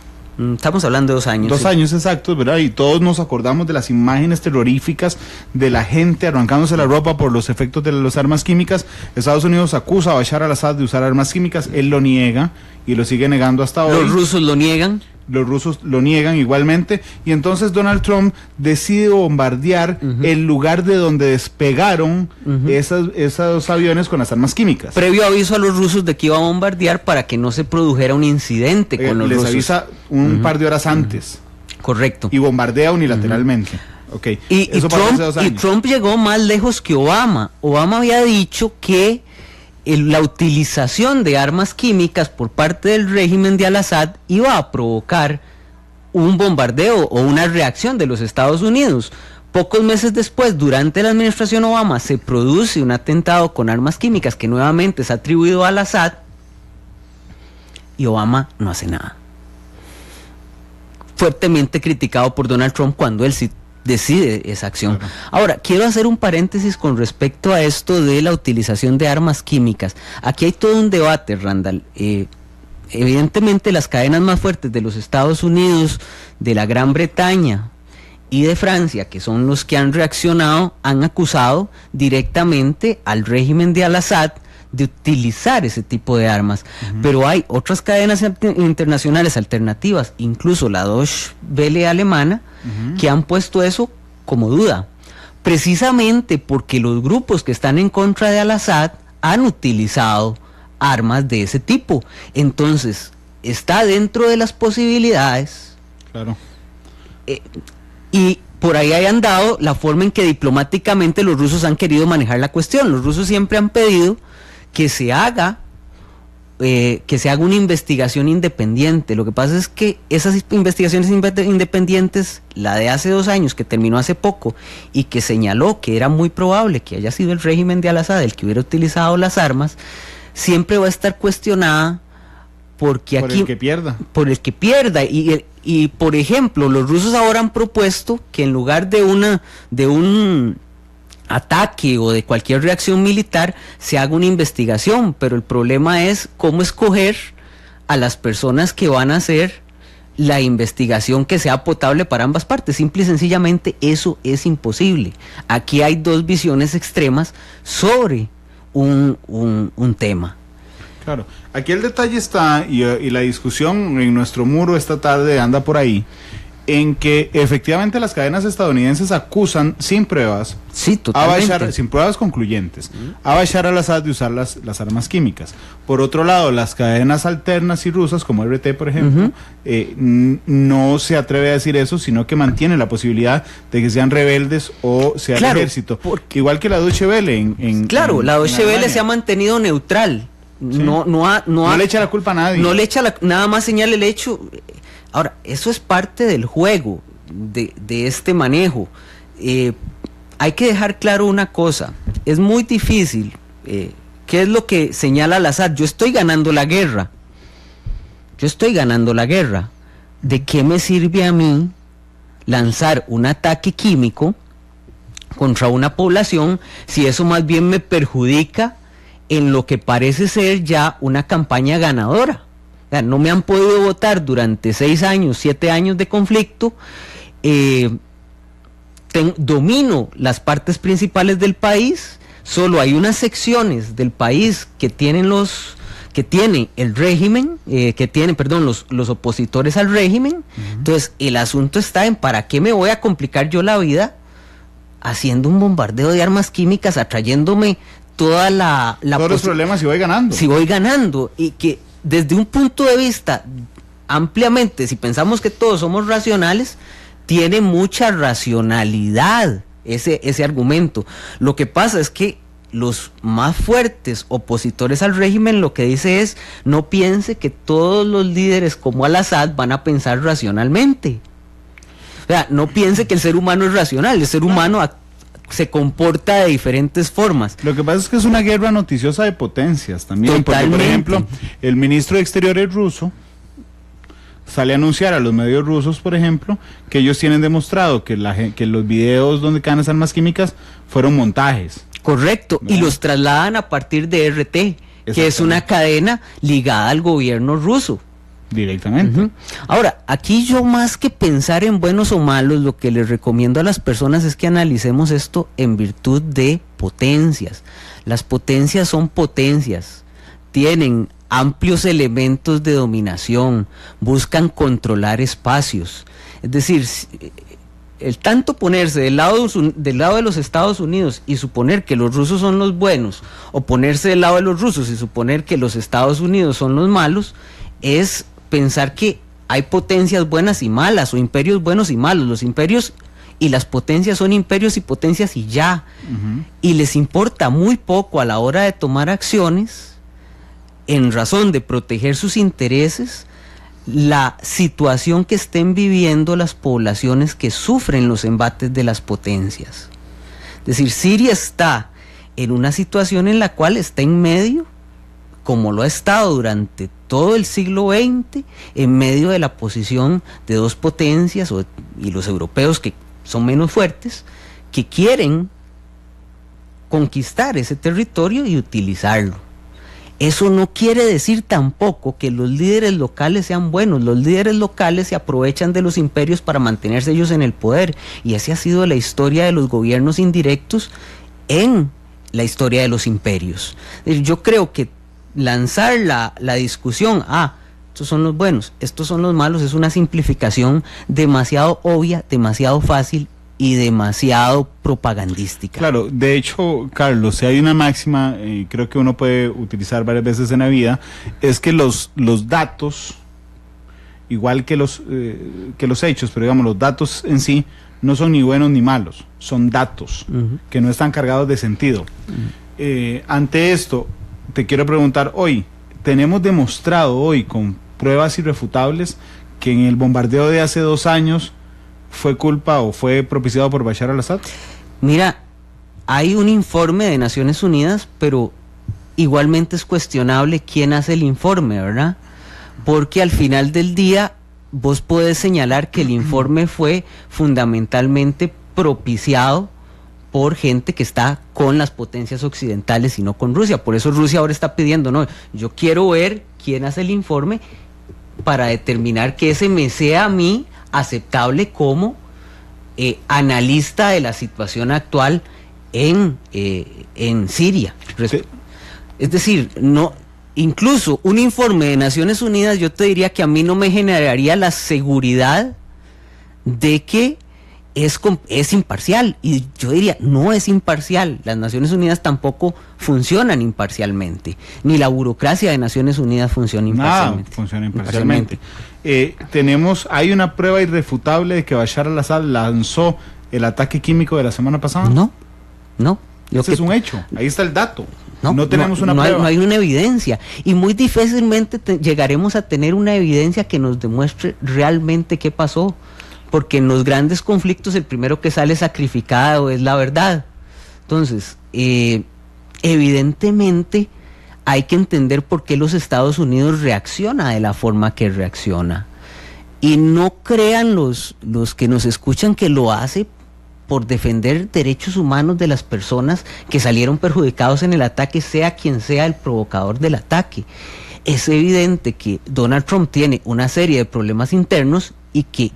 Estamos hablando de 2 años. 2 años exactos, ¿verdad? Y todos nos acordamos de las imágenes terroríficas de la gente arrancándose la ropa por los efectos de las armas químicas. Estados Unidos acusa a Bashar al-Assad de usar armas químicas, él lo niega y lo sigue negando hasta hoy. Los rusos lo niegan. Los rusos lo niegan igualmente, y entonces Donald Trump decide bombardear el lugar de donde despegaron esos aviones con las armas químicas. Previo aviso a los rusos de que iba a bombardear para que no se produjera un incidente con los rusos. Les avisa un par de horas antes. Correcto. Y bombardea unilateralmente. Okay. Y Trump llegó más lejos que Obama. Obama había dicho que la utilización de armas químicas por parte del régimen de al-Assad iba a provocar un bombardeo o una reacción de los Estados Unidos. Pocos meses después, durante la administración Obama, se produce un atentado con armas químicas que nuevamente es atribuido a al-Assad, y Obama no hace nada. Fuertemente criticado por Donald Trump cuando él sí decide esa acción. Claro. Ahora, quiero hacer un paréntesis con respecto a esto de la utilización de armas químicas. Aquí hay todo un debate, Randall. Evidentemente las cadenas más fuertes de los Estados Unidos, de la Gran Bretaña y de Francia, que son los que han reaccionado, han acusado directamente al régimen de Al-Assad de utilizar ese tipo de armas. Pero hay otras cadenas internacionales alternativas, incluso la Deutsche Welle alemana, que han puesto eso como duda, precisamente porque los grupos que están en contra de Al-Assad han utilizado armas de ese tipo. Entonces, está dentro de las posibilidades. Claro. Y por ahí hayan dado la forma en que diplomáticamente los rusos han querido manejar la cuestión. Los rusos siempre han pedido que se haga una investigación independiente. Lo que pasa es que esas investigaciones independientes, la de hace 2 años, que terminó hace poco, y que señaló que era muy probable que haya sido el régimen de Al-Assad el que hubiera utilizado las armas, siempre va a estar cuestionada porque por aquí... Por el que pierda. Y por ejemplo, los rusos ahora han propuesto que en lugar de un ataque o de cualquier reacción militar se haga una investigación, pero el problema es cómo escoger a las personas que van a hacer la investigación que sea potable para ambas partes. Simple y sencillamente eso es imposible. Aquí hay 2 visiones extremas sobre un tema. Claro, aquí el detalle está, y la discusión en nuestro muro esta tarde anda por ahí, en que efectivamente las cadenas estadounidenses acusan sin pruebas, sí, totalmente, sin pruebas concluyentes, a Bashar al-Assad de usar las armas químicas. Por otro lado, las cadenas alternas y rusas, como RT por ejemplo, no se atreve a decir eso, sino que mantiene la posibilidad de que sean rebeldes o sea, claro, el ejército. Igual que la Deutsche Welle la Deutsche Welle se ha mantenido neutral. Sí. No le echa la culpa a nadie. No le echa nada más señala el hecho. Ahora, eso es parte del juego de este manejo. Hay que dejar claro una cosa. Es muy difícil. ¿Qué es lo que señala Al-Assad? Yo estoy ganando la guerra. ¿De qué me sirve a mí lanzar un ataque químico contra una población si eso más bien me perjudica en lo que parece ser ya una campaña ganadora? O sea, no me han podido votar durante 6 años, 7 años de conflicto. Domino las partes principales del país. Solo hay unas secciones del país que tiene el régimen, los opositores al régimen. Entonces, el asunto está en ¿para qué me voy a complicar yo la vida haciendo un bombardeo de armas químicas, atrayéndome toda todos los problemas si voy ganando? Y que desde un punto de vista ampliamente, si pensamos que todos somos racionales, tiene mucha racionalidad ese argumento. Lo que pasa es que los más fuertes opositores al régimen lo que dice es: no piense que todos los líderes como Al-Assad van a pensar racionalmente. O sea, no piense que el ser humano es racional, el ser humano se comporta de diferentes formas. Lo que pasa es que es una guerra noticiosa de potencias también. Totalmente. Porque, por ejemplo, el ministro de Exteriores ruso sale a anunciar a los medios rusos, por ejemplo, que ellos tienen demostrado que los videos donde caen las armas químicas fueron montajes. Correcto, ¿verdad? Y los trasladan a partir de RT, que es una cadena ligada al gobierno ruso. Directamente. Ahora, aquí yo, más que pensar en buenos o malos, lo que les recomiendo a las personas es que analicemos esto en virtud de potencias. Las potencias son potencias, tienen amplios elementos de dominación, buscan controlar espacios. Es decir, el tanto ponerse del lado de los Estados Unidos y suponer que los rusos son los buenos, o ponerse del lado de los rusos y suponer que los Estados Unidos son los malos, es pensar que hay potencias buenas y malas, o imperios buenos y malos. Los imperios y las potencias son imperios y potencias y ya. Y les importa muy poco a la hora de tomar acciones, en razón de proteger sus intereses, la situación que estén viviendo las poblaciones que sufren los embates de las potencias. Es decir, Siria está en una situación en la cual está en medio como lo ha estado durante todo el siglo XX, en medio de la posición de dos potencias y los europeos que son menos fuertes, que quieren conquistar ese territorio y utilizarlo. Eso no quiere decir tampoco que los líderes locales sean buenos. Los líderes locales se aprovechan de los imperios para mantenerse ellos en el poder, y esa ha sido la historia de los gobiernos indirectos en la historia de los imperios. Yo creo que lanzar la discusión, estos son los buenos, estos son los malos, es una simplificación demasiado obvia, demasiado fácil y demasiado propagandística. Claro, de hecho, Carlos, si hay una máxima, creo que uno puede utilizar varias veces en la vida, es que los datos, igual que los hechos, pero digamos, los datos en sí no son ni buenos ni malos, son datos que no están cargados de sentido. Ante esto, te quiero preguntar hoy, ¿tenemos demostrado hoy con pruebas irrefutables que en el bombardeo de hace 2 años fue culpa o fue propiciado por Bashar al-Assad? Mira, hay un informe de Naciones Unidas, pero igualmente es cuestionable quién hace el informe, ¿verdad? Porque al final del día vos podés señalar que el informe fue fundamentalmente propiciado por gente que está con las potencias occidentales y no con Rusia. Por eso Rusia ahora está pidiendo, no, yo quiero ver quién hace el informe para determinar que ese me sea a mí aceptable como analista de la situación actual en Siria. Sí. Es decir, no, incluso un informe de Naciones Unidas, yo te diría que a mí no me generaría la seguridad de que es imparcial, y yo diría, no es imparcial. Las Naciones Unidas tampoco funcionan imparcialmente, ni la burocracia de Naciones Unidas funciona imparcialmente. Nada funciona imparcialmente. Hay una prueba irrefutable de que Bashar al-Assad lanzó el ataque químico de la semana pasada. No. Ese es un hecho, ahí está el dato. No tenemos una prueba. No hay una evidencia, y muy difícilmente llegaremos a tener una evidencia que nos demuestre realmente qué pasó, porque en los grandes conflictos el primero que sale sacrificado es la verdad. Entonces, evidentemente hay que entender por qué los Estados Unidos reacciona de la forma que reacciona, y no crean los que nos escuchan que lo hace por defender derechos humanos de las personas que salieron perjudicados en el ataque, sea quien sea el provocador del ataque. Es evidente que Donald Trump tiene una serie de problemas internos, y que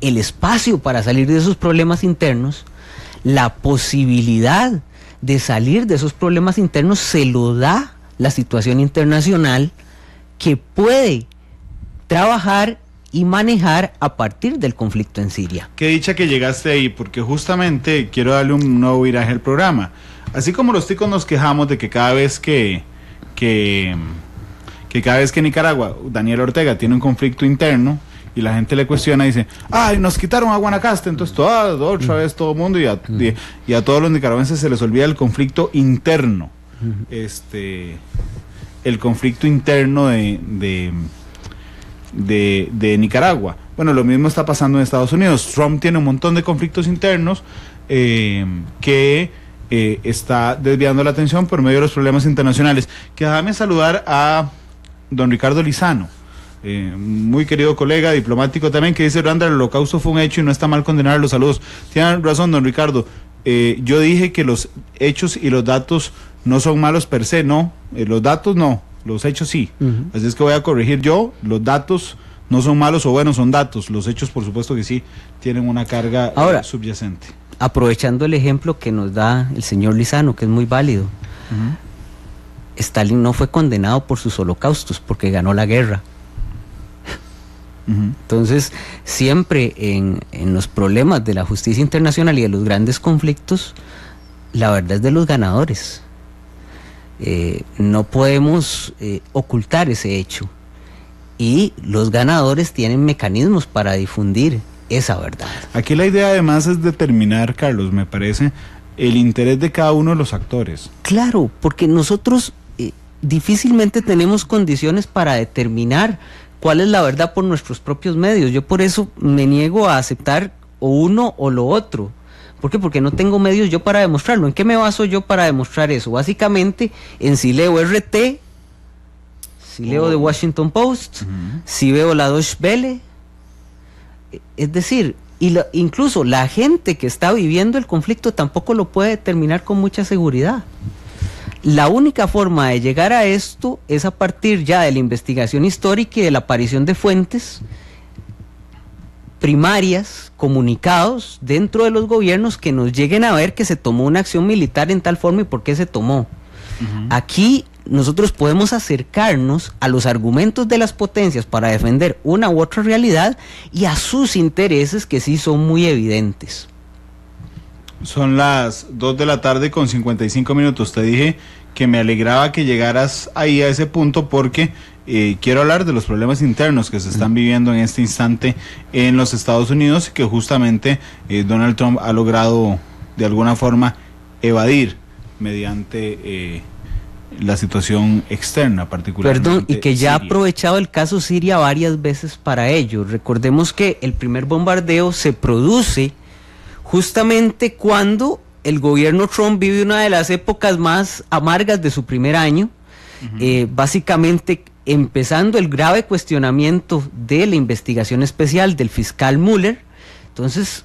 el espacio para salir de esos problemas internos, la posibilidad de salir de esos problemas internos, se lo da la situación internacional, que puede trabajar y manejar a partir del conflicto en Siria. Qué dicha que llegaste ahí, porque justamente quiero darle un nuevo viraje al programa. Así como los ticos nos quejamos de que cada vez que cada vez que Nicaragua, Daniel Ortega tiene un conflicto interno y la gente le cuestiona y dice, nos quitaron a Guanacaste, entonces otra vez todo el mundo, y a todos los nicaragüenses se les olvida el conflicto interno. El conflicto interno de Nicaragua. Bueno, lo mismo está pasando en Estados Unidos. Trump tiene un montón de conflictos internos que está desviando la atención por medio de los problemas internacionales. Que déjame saludar a don Ricardo Lizano, muy querido colega, diplomático también, que dice: Randa, el holocausto fue un hecho y no está mal condenar los saludos. Tiene razón, don Ricardo. Yo dije que los hechos y los datos no son malos per se, no. Los datos no, los hechos sí. Así es que voy a corregir yo, los datos no son malos o buenos, son datos. Los hechos, por supuesto que sí, tienen una carga subyacente. Aprovechando el ejemplo que nos da el señor Lizano, que es muy válido, Stalin no fue condenado por sus holocaustos porque ganó la guerra. Entonces, siempre en los problemas de la justicia internacional y de los grandes conflictos, la verdad es de los ganadores. No podemos ocultar ese hecho, y los ganadores tienen mecanismos para difundir esa verdad. Aquí la idea además es determinar, Carlos, me parece, el interés de cada uno de los actores. Claro, porque nosotros difícilmente tenemos condiciones para determinar cuál es la verdad por nuestros propios medios. Yo por eso me niego a aceptar o uno o lo otro. ¿Por qué? Porque no tengo medios yo para demostrarlo. ¿En qué me baso yo para demostrar eso? Básicamente, en si leo RT si leo The Washington Post, si veo la Deutsche Welle. Es decir, incluso la gente que está viviendo el conflicto tampoco lo puede determinar con mucha seguridad. La única forma de llegar a esto es a partir ya de la investigación histórica y de la aparición de fuentes primarias, comunicados dentro de los gobiernos que nos lleguen a ver que se tomó una acción militar en tal forma y por qué se tomó. Aquí nosotros podemos acercarnos a los argumentos de las potencias para defender una u otra realidad y a sus intereses que sí son muy evidentes. Son las 2 de la tarde con 55 minutos. Te dije que me alegraba que llegaras ahí a ese punto porque quiero hablar de los problemas internos que se están viviendo en este instante en los Estados Unidos y que justamente Donald Trump ha logrado de alguna forma evadir mediante la situación externa, particularmente. Perdón, y que ya ha Siria. aprovechado el caso Siria varias veces para ello. Recordemos que el primer bombardeo se produce justamente cuando el gobierno Trump vive una de las épocas más amargas de su primer año, básicamente empezando el grave cuestionamiento de la investigación especial del fiscal Mueller. Entonces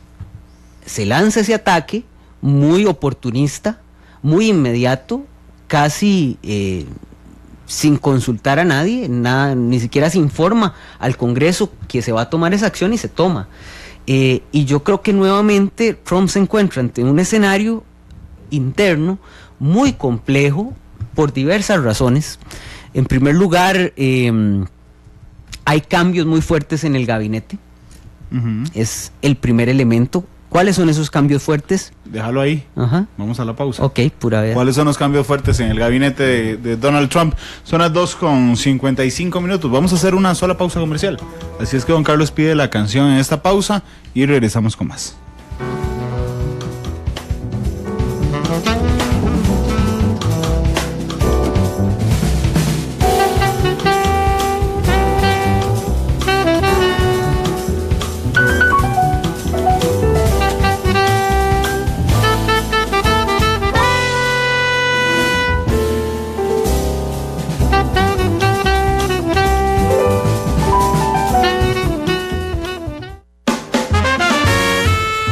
se lanza ese ataque muy oportunista, muy inmediato, casi sin consultar a nadie, ni siquiera se informa al Congreso que se va a tomar esa acción y se toma. Y yo creo que nuevamente Trump se encuentra ante un escenario interno muy complejo por diversas razones. En primer lugar, hay cambios muy fuertes en el gabinete. Es el primer elemento. ¿Cuáles son esos cambios fuertes? Déjalo ahí. Ajá. Vamos a la pausa. Ok, pura vida. ¿Cuáles son los cambios fuertes en el gabinete de Donald Trump? Son las 2 con 55 minutos. Vamos a hacer una sola pausa comercial. Así es que don Carlos pide la canción en esta pausa y regresamos con más.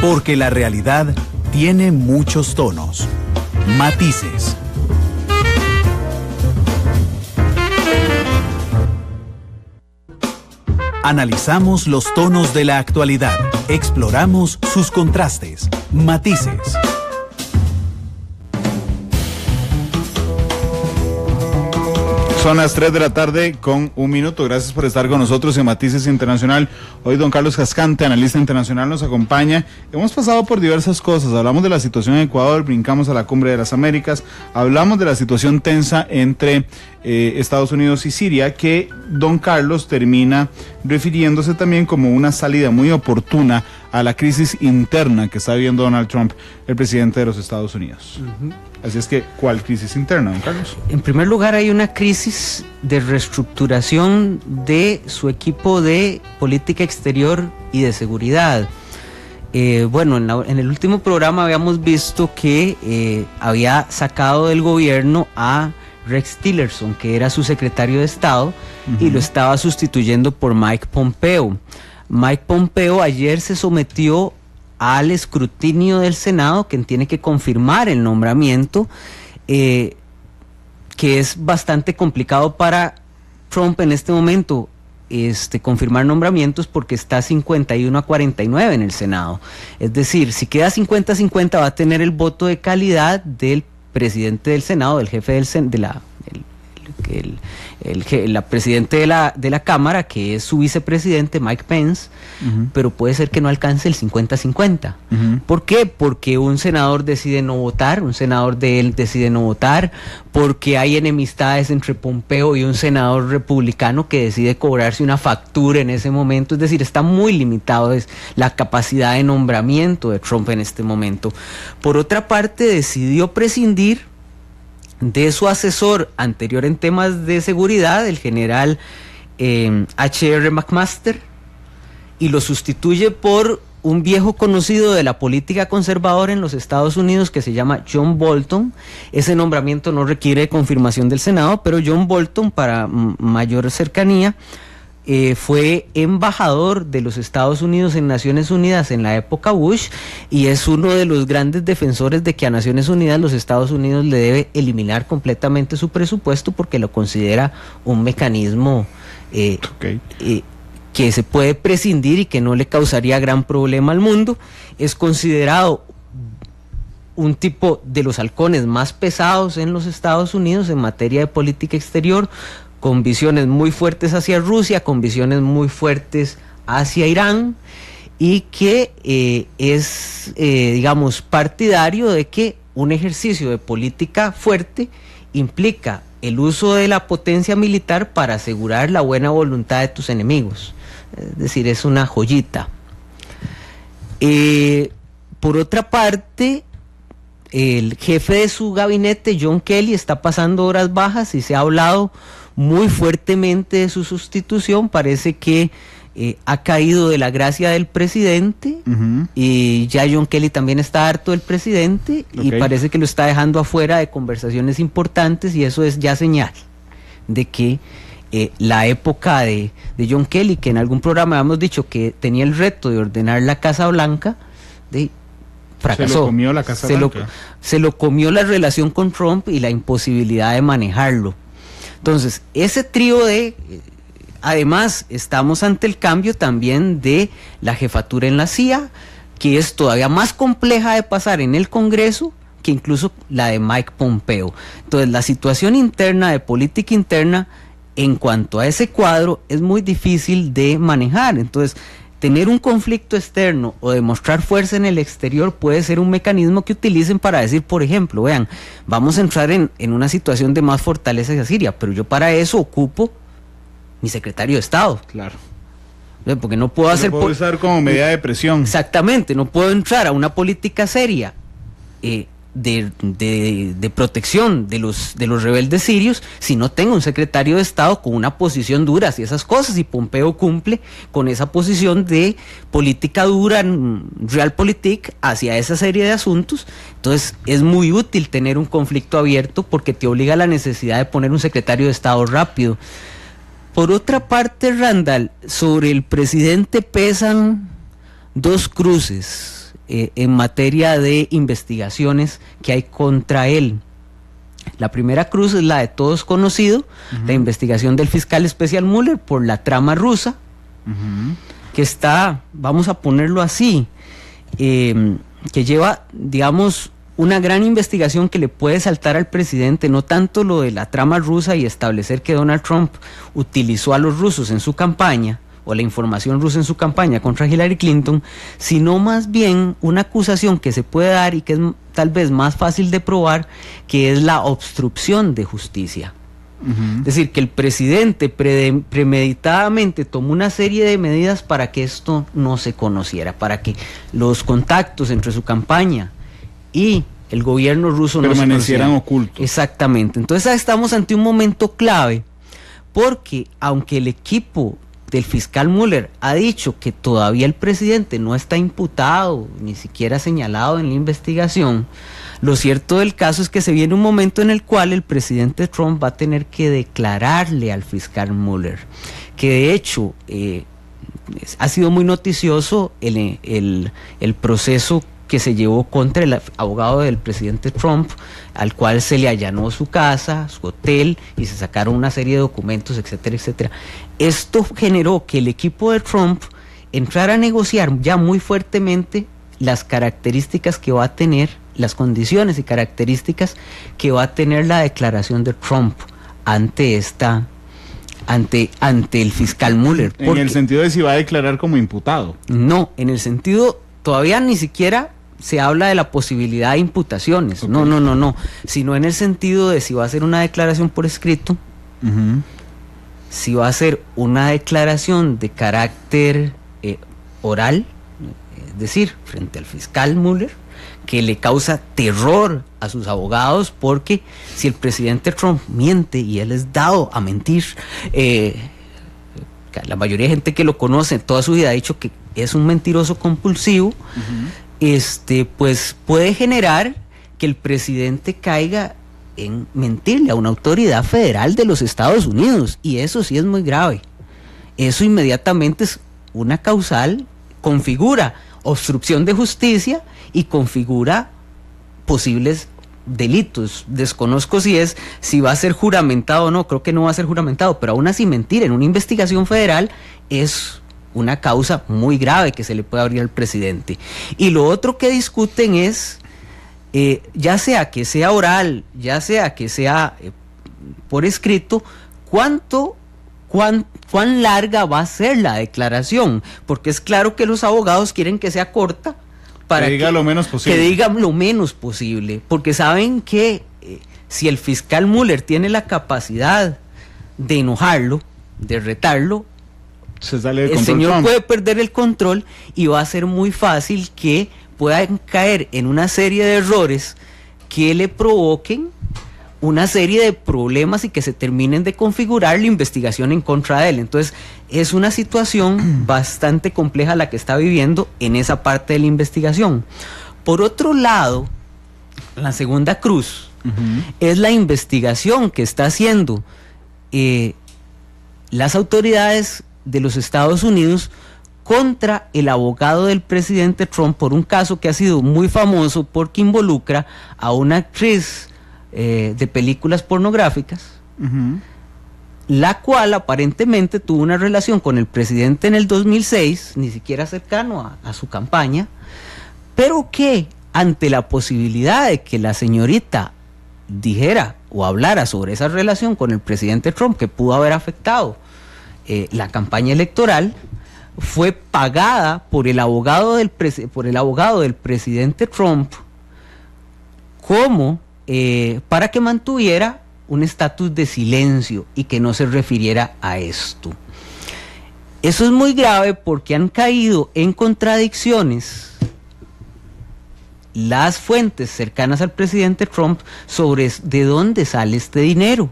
Porque la realidad tiene muchos tonos, matices. Analizamos los tonos de la actualidad, exploramos sus contrastes, matices. Son las 3 de la tarde con 1 minuto. Gracias por estar con nosotros en Matices Internacional. Hoy don Carlos Cascante, analista internacional, nos acompaña. Hemos pasado por diversas cosas. Hablamos de la situación en Ecuador, brincamos a la Cumbre de las Américas, hablamos de la situación tensa entre Estados Unidos y Siria, que don Carlos termina refiriéndose también como una salida muy oportuna a la crisis interna que está viviendo Donald Trump, el presidente de los Estados Unidos. Así es que, ¿cuál crisis interna, don Carlos? En primer lugar, hay una crisis de reestructuración de su equipo de política exterior y de seguridad. Bueno, en el último programa habíamos visto que había sacado del gobierno a Rex Tillerson, que era su secretario de Estado, y lo estaba sustituyendo por Mike Pompeo. Mike Pompeo ayer se sometió al escrutinio del Senado, quien tiene que confirmar el nombramiento, que es bastante complicado para Trump en este momento, confirmar nombramientos porque está 51-49 en el Senado. Es decir, si queda 50-50 va a tener el voto de calidad del presidente del Senado, del jefe del la presidente de la Cámara, que es su vicepresidente Mike Pence, pero puede ser que no alcance el 50-50. ¿Por qué? Porque un senador decide no votar, un senador de él decide no votar, porque hay enemistades entre Pompeo y un senador republicano que decide cobrarse una factura en ese momento. Es decir, está muy limitado la capacidad de nombramiento de Trump en este momento. Por otra parte, decidió prescindir de su asesor anterior en temas de seguridad, el general H.R. McMaster, y lo sustituye por un viejo conocido de la política conservadora en los Estados Unidos que se llama John Bolton. Ese nombramiento no requiere confirmación del Senado, pero John Bolton, para mayor cercanía, fue embajador de los Estados Unidos en Naciones Unidas en la época Bush, y es uno de los grandes defensores de que a Naciones Unidas los Estados Unidos le debe eliminar completamente su presupuesto porque lo considera un mecanismo que se puede prescindir y que no le causaría gran problema al mundo. Es considerado un tipo de los halcones más pesados en los Estados Unidos en materia de política exterior, con visiones muy fuertes hacia Rusia, con visiones muy fuertes hacia Irán, y que es, digamos, partidario de que un ejercicio de política fuerte implica el uso de la potencia militar para asegurar la buena voluntad de tus enemigos. Es decir, es una joyita. Por otra parte, el jefe de su gabinete, John Kelly, está pasando horas bajas y se ha hablado muy fuertemente de su sustitución. Parece que ha caído de la gracia del presidente, y ya John Kelly también está harto del presidente, y parece que lo está dejando afuera de conversaciones importantes, y eso es ya señal de que la época de John Kelly, que en algún programa hemos dicho que tenía el reto de ordenar la Casa Blanca, fracasó. Se lo comió la Casa Blanca. Se lo comió la relación con Trump y la imposibilidad de manejarlo. Entonces, ese trío además, estamos ante el cambio también de la jefatura en la CIA, que es todavía más compleja de pasar en el Congreso que incluso la de Mike Pompeo. Entonces, la situación interna, de política interna, en cuanto a ese cuadro, es muy difícil de manejar. Entonces, tener un conflicto externo o demostrar fuerza en el exterior puede ser un mecanismo que utilicen para decir, por ejemplo, vean, vamos a entrar en una situación de más fortaleza hacia Siria, pero yo para eso ocupo mi secretario de Estado. Claro. Porque no puedo hacer... puedo usar como medida de presión. Exactamente, no puedo entrar a una política seria de protección de los rebeldes sirios si no tengo un secretario de Estado con una posición dura hacia esas cosas, y Pompeo cumple con esa posición de política dura, realpolitik, hacia esa serie de asuntos. Entonces es muy útil tener un conflicto abierto porque te obliga a la necesidad de poner un secretario de Estado rápido. Por otra parte, Randall, sobre el presidente pesan dos cruces en materia de investigaciones que hay contra él. La primera cruz es la de todos conocido, la investigación del fiscal especial Mueller por la trama rusa, que está, vamos a ponerlo así, que lleva, digamos, una gran investigación que le puede saltar al presidente, no tanto lo de la trama rusa y establecer que Donald Trump utilizó a los rusos en su campaña, o la información rusa en su campaña contra Hillary Clinton, sino más bien una acusación que se puede dar y que es tal vez más fácil de probar, que es la obstrucción de justicia. Es decir, que el presidente premeditadamente tomó una serie de medidas para que esto no se conociera, para que los contactos entre su campaña y el gobierno ruso permanecieran ocultos. Exactamente. Entonces estamos ante un momento clave, porque aunque el equipo del fiscal Mueller ha dicho que todavía el presidente no está imputado, ni siquiera señalado en la investigación, lo cierto del caso es que se viene un momento en el cual el presidente Trump va a tener que declararle al fiscal Mueller, que de hecho ha sido muy noticioso el proceso que se llevó contra el abogado del presidente Trump, al cual se le allanó su casa, su hotel, y se sacaron una serie de documentos, etcétera, etcétera. Esto generó que el equipo de Trump entrara a negociar ya muy fuertemente las características que va a tener, las condiciones y características que va a tener la declaración de Trump ante el fiscal Mueller. En el sentido de si va a declarar como imputado. No, en el sentido, todavía ni siquiera se habla de la posibilidad de imputaciones, no, sino en el sentido de si va a hacer una declaración por escrito, si va a hacer una declaración de carácter oral, es decir, frente al fiscal Mueller, que le causa terror a sus abogados, porque si el presidente Trump miente, y él es dado a mentir, la mayoría de gente que lo conoce toda su vida ha dicho que es un mentiroso compulsivo, pues puede generar que el presidente caiga en mentirle a una autoridad federal de los Estados Unidos, y eso sí es muy grave. Eso inmediatamente es una causal, configura obstrucción de justicia y configura posibles delitos. Desconozco si va a ser juramentado o no, creo que no va a ser juramentado, pero aún así mentir en una investigación federal es una causa muy grave que se le puede abrir al presidente. Y lo otro que discuten es, ya sea que sea oral, ya sea que sea por escrito, cuán larga va a ser la declaración, porque es claro que los abogados quieren que sea corta, para que diga lo menos posible. Que diga lo menos posible, porque saben que si el fiscal Mueller tiene la capacidad de enojarlo, de retarlo, el señor puede perder el control y va a ser muy fácil que puedan caer en una serie de errores que le provoquen una serie de problemas y que se terminen de configurar la investigación en contra de él. Entonces es una situación bastante compleja la que está viviendo en esa parte de la investigación. Por otro lado, la segunda cruz es la investigación que está haciendo las autoridades de los Estados Unidos contra el abogado del presidente Trump por un caso que ha sido muy famoso porque involucra a una actriz de películas pornográficas, la cual aparentemente tuvo una relación con el presidente en el 2006, ni siquiera cercano a su campaña, pero que ante la posibilidad de que la señorita dijera o hablara sobre esa relación con el presidente Trump, que pudo haber afectado la campaña electoral, fue pagada por el abogado del presidente Trump como para que mantuviera un estatus de silencio y que no se refiriera a esto. Eso es muy grave porque han caído en contradicciones las fuentes cercanas al presidente Trump sobre de dónde sale este dinero.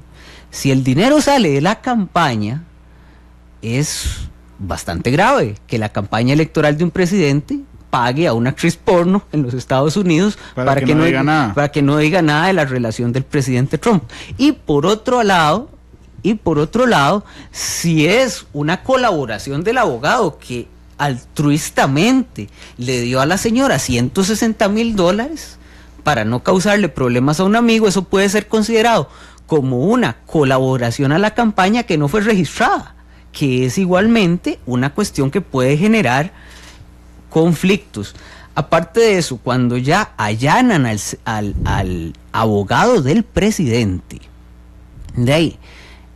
Si el dinero sale de la campaña, es bastante grave que la campaña electoral de un presidente pague a una actriz porno en los Estados Unidos para que no diga nada de la relación del presidente Trump. Y por otro lado, si es una colaboración del abogado que altruistamente le dio a la señora $160,000 para no causarle problemas a un amigo, eso puede ser considerado como una colaboración a la campaña que no fue registrada, que es igualmente una cuestión que puede generar conflictos. Aparte de eso, cuando ya allanan al abogado del presidente, de ahí,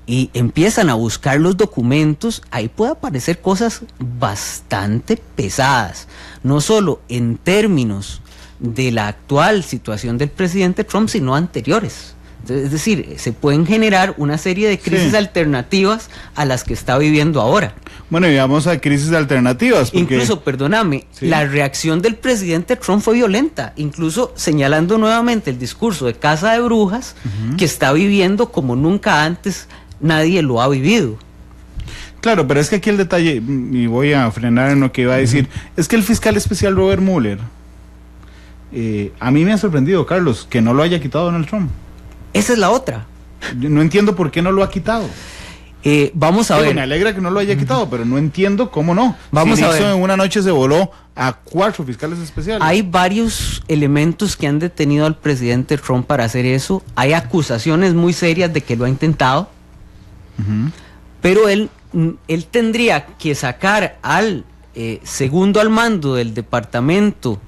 y empiezan a buscar los documentos, ahí puede aparecer cosas bastante pesadas, no solo en términos de la actual situación del presidente Trump, sino anteriores. Es decir, se pueden generar una serie de crisis alternativas a las que está viviendo ahora. Bueno, y vamos a crisis alternativas. Porque... Incluso, perdóname, la reacción del presidente Trump fue violenta, incluso señalando nuevamente el discurso de Casa de Brujas, que está viviendo como nunca antes nadie lo ha vivido. Claro, pero es que aquí el detalle, y voy a frenar en lo que iba a decir, es que el fiscal especial Robert Mueller, a mí me ha sorprendido, Carlos, que no lo haya quitado Donald Trump. Esa es la otra. Yo no entiendo por qué no lo ha quitado. Vamos a ver. Me alegra que no lo haya quitado, pero no entiendo cómo no. Vamos a ver. En una noche se voló a 4 fiscales especiales. Hay varios elementos que han detenido al presidente Trump para hacer eso. Hay acusaciones muy serias de que lo ha intentado. Pero él tendría que sacar al segundo al mando del Departamento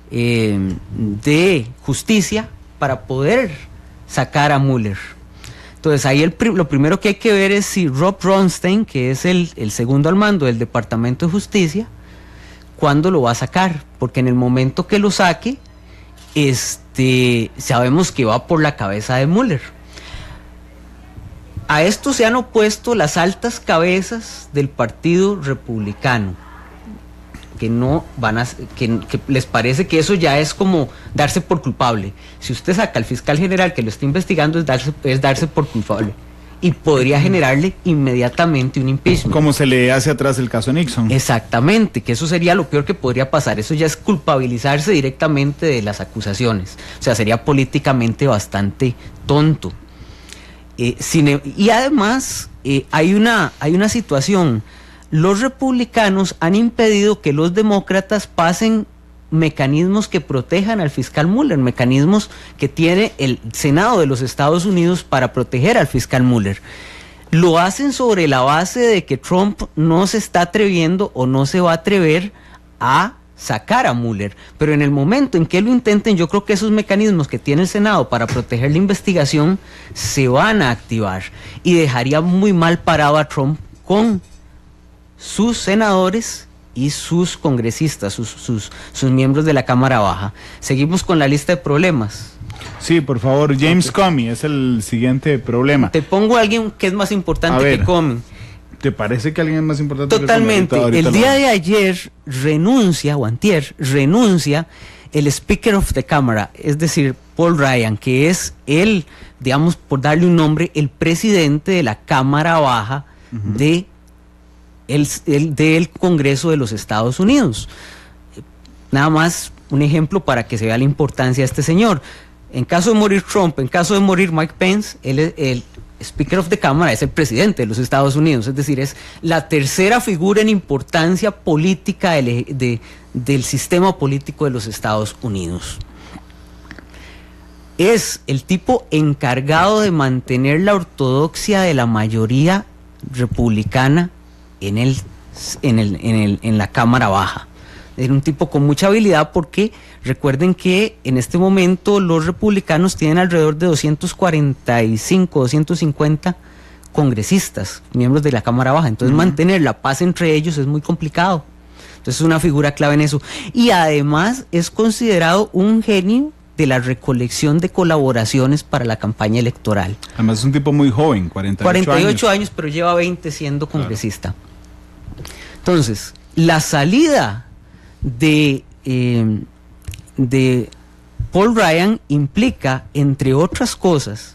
de Justicia para poder sacar a Mueller. Entonces ahí lo primero que hay que ver es si Rob Ronstein, que es el segundo al mando del Departamento de Justicia, ¿cuándo lo va a sacar? Porque en el momento que lo saque, sabemos que va por la cabeza de Mueller. A esto se han opuesto las altas cabezas del Partido Republicano, que no van a, que les parece que eso ya es como darse por culpable. Si usted saca al fiscal general que lo está investigando, es darse por culpable. y podría generarle inmediatamente un impeachment. Como se le hace atrás el caso Nixon. Exactamente, que eso sería lo peor que podría pasar. Eso ya es culpabilizarse directamente de las acusaciones. O sea, sería políticamente bastante tonto. Y además hay una situación. Los republicanos han impedido que los demócratas pasen mecanismos que protejan al fiscal Mueller, mecanismos que tiene el Senado de los Estados Unidos para proteger al fiscal Mueller. Lo hacen sobre la base de que Trump no se está atreviendo o no se va a atrever a sacar a Mueller, pero en el momento en que lo intenten, yo creo que esos mecanismos que tiene el Senado para proteger la investigación se van a activar y dejaría muy mal parado a Trump con sus senadores y sus congresistas, sus miembros de la Cámara Baja. Seguimos con la lista de problemas. Sí, por favor, James Comey es el siguiente problema. Te pongo a alguien que es más importante que Comey. ¿Te parece que alguien es más importante? Totalmente. Ahorita el día de ayer renuncia el Speaker of the Cámara, es decir, Paul Ryan, que es el, digamos, por darle un nombre, el presidente de la Cámara Baja del Congreso de los Estados Unidos. Nada más un ejemplo para que se vea la importancia de este señor. En caso de morir Trump, en caso de morir Mike Pence, el Speaker of the Cámara es el presidente de los Estados Unidos, es decir, es la tercera figura en importancia política del sistema político de los Estados Unidos. Es el tipo encargado de mantener la ortodoxia de la mayoría republicana en la Cámara Baja. Era un tipo con mucha habilidad porque recuerden que en este momento los republicanos tienen alrededor de 245, 250 congresistas, miembros de la Cámara Baja. Entonces mantener la paz entre ellos es muy complicado. Entonces es una figura clave en eso. Y además es considerado un genio de la recolección de colaboraciones para la campaña electoral. Además es un tipo muy joven, 48 años, pero lleva 20 siendo congresista. Claro. Entonces, la salida de Paul Ryan implica, entre otras cosas,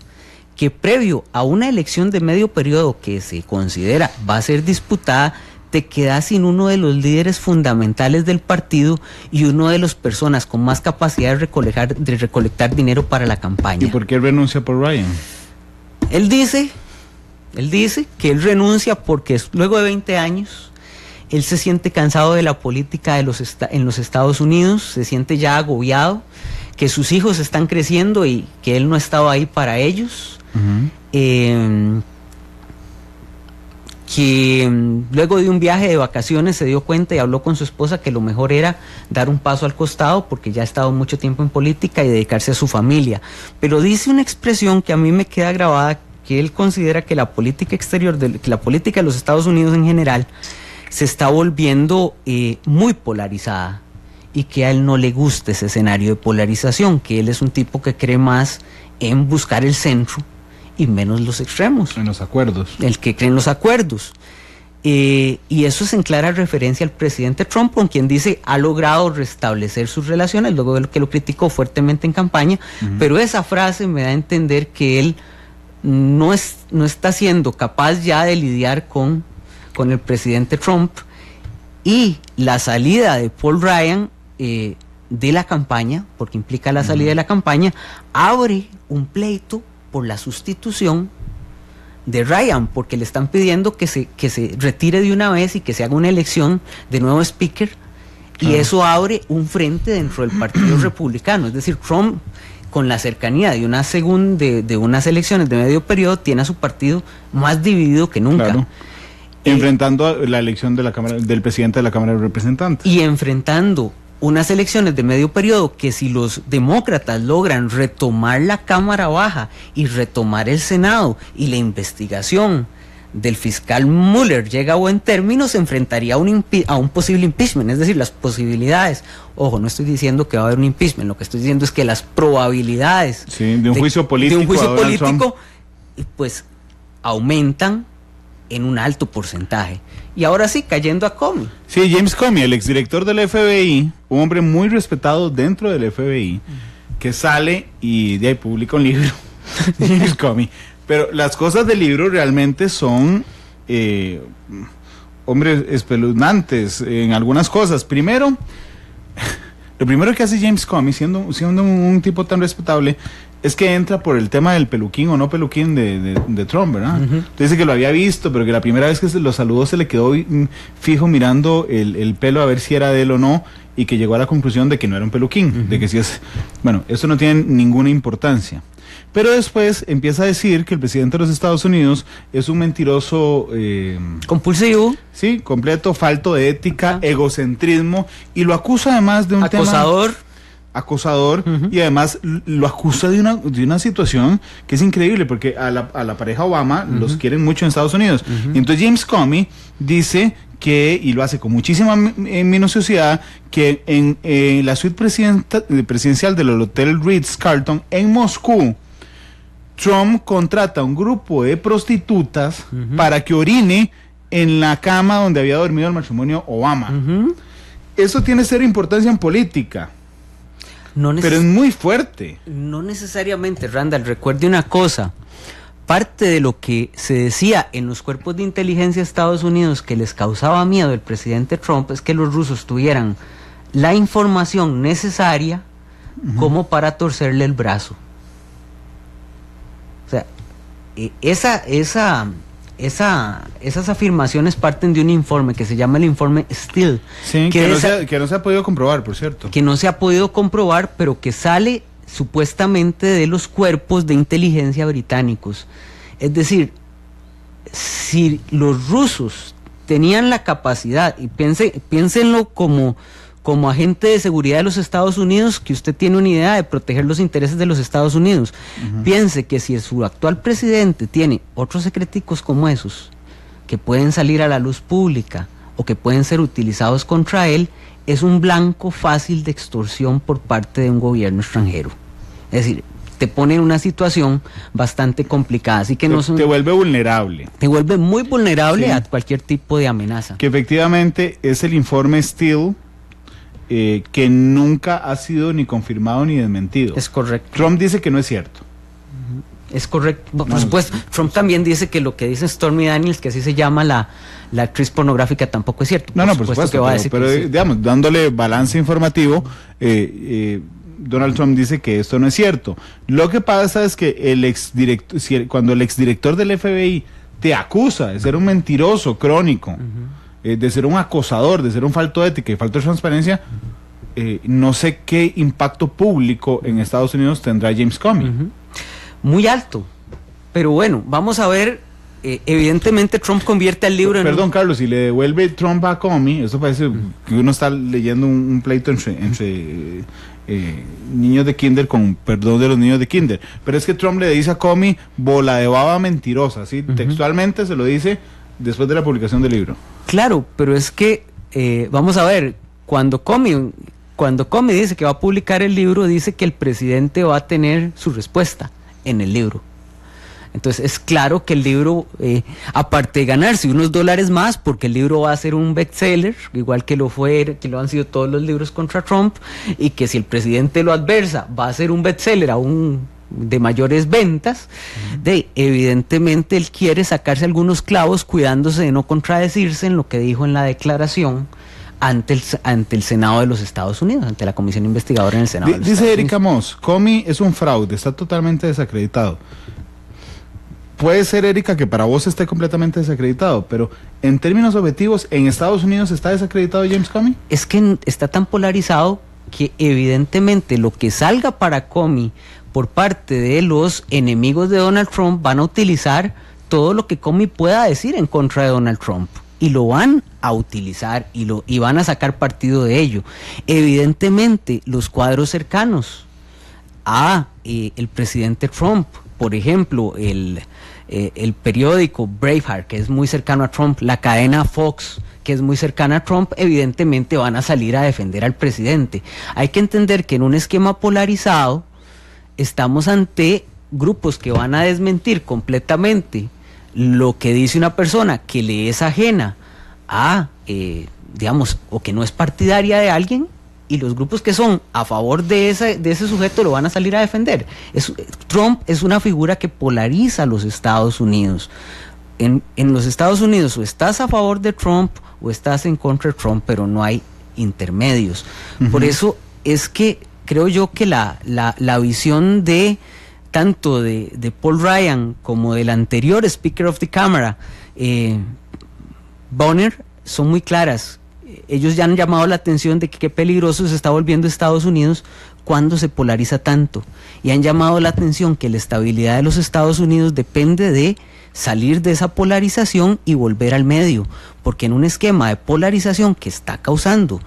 que previo a una elección de medio periodo que se considera va a ser disputada, te quedas sin uno de los líderes fundamentales del partido y uno de las personas con más capacidad de recolectar dinero para la campaña. ¿Y por qué renuncia Paul Ryan? Él dice que él renuncia porque luego de 20 años él se siente cansado de la política en los Estados Unidos, se siente ya agobiado, que sus hijos están creciendo y que él no estaba ahí para ellos. Que luego de un viaje de vacaciones se dio cuenta y habló con su esposa que lo mejor era dar un paso al costado porque ya ha estado mucho tiempo en política y dedicarse a su familia. Pero dice una expresión que a mí me queda grabada, que él considera que la política exterior, que la política de los Estados Unidos en general, se está volviendo muy polarizada y que a él no le gusta ese escenario de polarización, que él es un tipo que cree más en buscar el centro y menos los extremos. En los acuerdos. El que cree en los acuerdos. Y eso es en clara referencia al presidente Trump, con quien dice ha logrado restablecer sus relaciones, luego de lo que lo criticó fuertemente en campaña, pero esa frase me da a entender que él no está siendo capaz ya de lidiar con el presidente Trump, y la salida de Paul Ryan de la campaña, porque implica la salida de la campaña, abre un pleito por la sustitución de Ryan, porque le están pidiendo que se retire de una vez y que se haga una elección de nuevo speaker, y eso abre un frente dentro del partido republicano. Es decir, Trump, con la cercanía de unas elecciones de medio periodo, tiene a su partido más dividido que nunca. Claro. Enfrentando la elección de del presidente de la Cámara de Representantes. Y enfrentando unas elecciones de medio periodo que, si los demócratas logran retomar la Cámara Baja y retomar el Senado y la investigación del fiscal Mueller llega a buen término, se enfrentaría a un posible impeachment. Es decir, las posibilidades, ojo, no estoy diciendo que va a haber un impeachment, lo que estoy diciendo es que las probabilidades de un juicio político, pues aumentan en un alto porcentaje. Y ahora sí, cayendo a Comey. Sí, James Comey, el exdirector del FBI, un hombre muy respetado dentro del FBI, que sale y de ahí publica un libro, James Comey, Pero las cosas del libro realmente son, hombres, espeluznantes en algunas cosas. Primero, lo primero que hace James Comey, siendo un tipo tan respetable, es que entra por el tema del peluquín o no peluquín de Trump, ¿verdad? Dice que lo había visto, pero que la primera vez que lo saludó se le quedó fijo mirando el pelo a ver si era de él o no, y que llegó a la conclusión de que no era un peluquín, de que sí es... Bueno, eso no tiene ninguna importancia. Pero después empieza a decir que el presidente de los Estados Unidos es un mentiroso... compulsivo. Sí, completo, falto de ética, egocentrismo, y lo acusa además de un acosador. Acosador, y además lo acusa de una situación que es increíble, porque a la pareja Obama los quieren mucho en Estados Unidos. Y entonces James Comey dice que, y lo hace con muchísima minuciosidad, que en la suite presidencial del Hotel Ritz-Carlton en Moscú, Trump contrata a un grupo de prostitutas para que orine en la cama donde había dormido el matrimonio Obama. Eso tiene cero importancia en política. Pero es muy fuerte. No necesariamente, Randall. Recuerde una cosa. Parte de lo que se decía en los cuerpos de inteligencia de Estados Unidos que les causaba miedo el presidente Trump es que los rusos tuvieran la información necesaria como para torcerle el brazo. O sea, esas afirmaciones parten de un informe que se llama el informe Steele. Sí, que no se ha podido comprobar, por cierto. Que no se ha podido comprobar, pero que sale supuestamente de los cuerpos de inteligencia británicos. Es decir, si los rusos tenían la capacidad, y piénsenlo como agente de seguridad de los Estados Unidos, que usted tiene una idea de proteger los intereses de los Estados Unidos. Piense que si su actual presidente tiene otros secreticos como esos, que pueden salir a la luz pública o que pueden ser utilizados contra él, es un blanco fácil de extorsión por parte de un gobierno extranjero. Es decir, te pone en una situación bastante complicada, así que te vuelve vulnerable. Te vuelve muy vulnerable a cualquier tipo de amenaza. Que efectivamente es el informe Steele, que nunca ha sido ni confirmado ni desmentido. Es correcto. Trump dice que no es cierto. Es correcto. Por supuesto, Trump también dice que lo que dice Stormy Daniels, que así se llama la actriz pornográfica, tampoco es cierto. Por supuesto que va a decir pero sí. Digamos, dándole balance informativo, Donald Trump dice que esto no es cierto. Lo que pasa es que cuando el exdirector del FBI te acusa de ser un mentiroso crónico, de ser un acosador, de ser un falto de ética y falto de transparencia, no sé qué impacto público en Estados Unidos tendrá James Comey. Muy alto, pero bueno, vamos a ver. Evidentemente Trump convierte al libro Perdón, Carlos, si le devuelve Trump a Comey, eso parece que uno está leyendo un pleito entre niños de kinder, con perdón de los niños de kinder, pero es que Trump le dice a Comey bola de baba mentirosa, ¿sí? Textualmente se lo dice después de la publicación del libro. Claro, pero es que vamos a ver, cuando Comey dice que va a publicar el libro, dice que el presidente va a tener su respuesta en el libro. Entonces es claro que el libro, aparte de ganarse unos dólares más, porque el libro va a ser un bestseller, igual que lo han sido todos los libros contra Trump, y que si el presidente lo adversa, va a ser un bestseller aún de mayores ventas, evidentemente él quiere sacarse algunos clavos cuidándose de no contradecirse en lo que dijo en la declaración ante el Senado de los Estados Unidos, ante la Comisión Investigadora en el Senado de los Estados Unidos. Dice Erika Moss, Comey es un fraude, está totalmente desacreditado. Puede ser, Erika, que para vos esté completamente desacreditado, pero en términos objetivos, ¿en Estados Unidos está desacreditado James Comey? Es que está tan polarizado que evidentemente lo que salga para Comey por parte de los enemigos de Donald Trump van a utilizar todo lo que Comey pueda decir en contra de Donald Trump, y lo van a utilizar y van a sacar partido de ello. Evidentemente los cuadros cercanos a el presidente Trump, por ejemplo el periódico Braveheart, que es muy cercano a Trump, la cadena Fox, que es muy cercana a Trump, evidentemente van a salir a defender al presidente. Hay que entender que en un esquema polarizado estamos ante grupos que van a desmentir completamente lo que dice una persona que le es ajena a, digamos, o que no es partidaria de alguien, y los grupos que son a favor de ese sujeto lo van a salir a defender. Trump es una figura que polariza a los Estados Unidos. En los Estados Unidos o estás a favor de Trump o estás en contra de Trump, pero no hay intermedios. Por eso es que creo yo que la visión de tanto de Paul Ryan como del anterior Speaker of the Cámara, Boehner, son muy claras. Ellos ya han llamado la atención de que qué peligroso se está volviendo Estados Unidos cuando se polariza tanto, y han llamado la atención que la estabilidad de los Estados Unidos depende de salir de esa polarización y volver al medio, porque en un esquema de polarización que está causando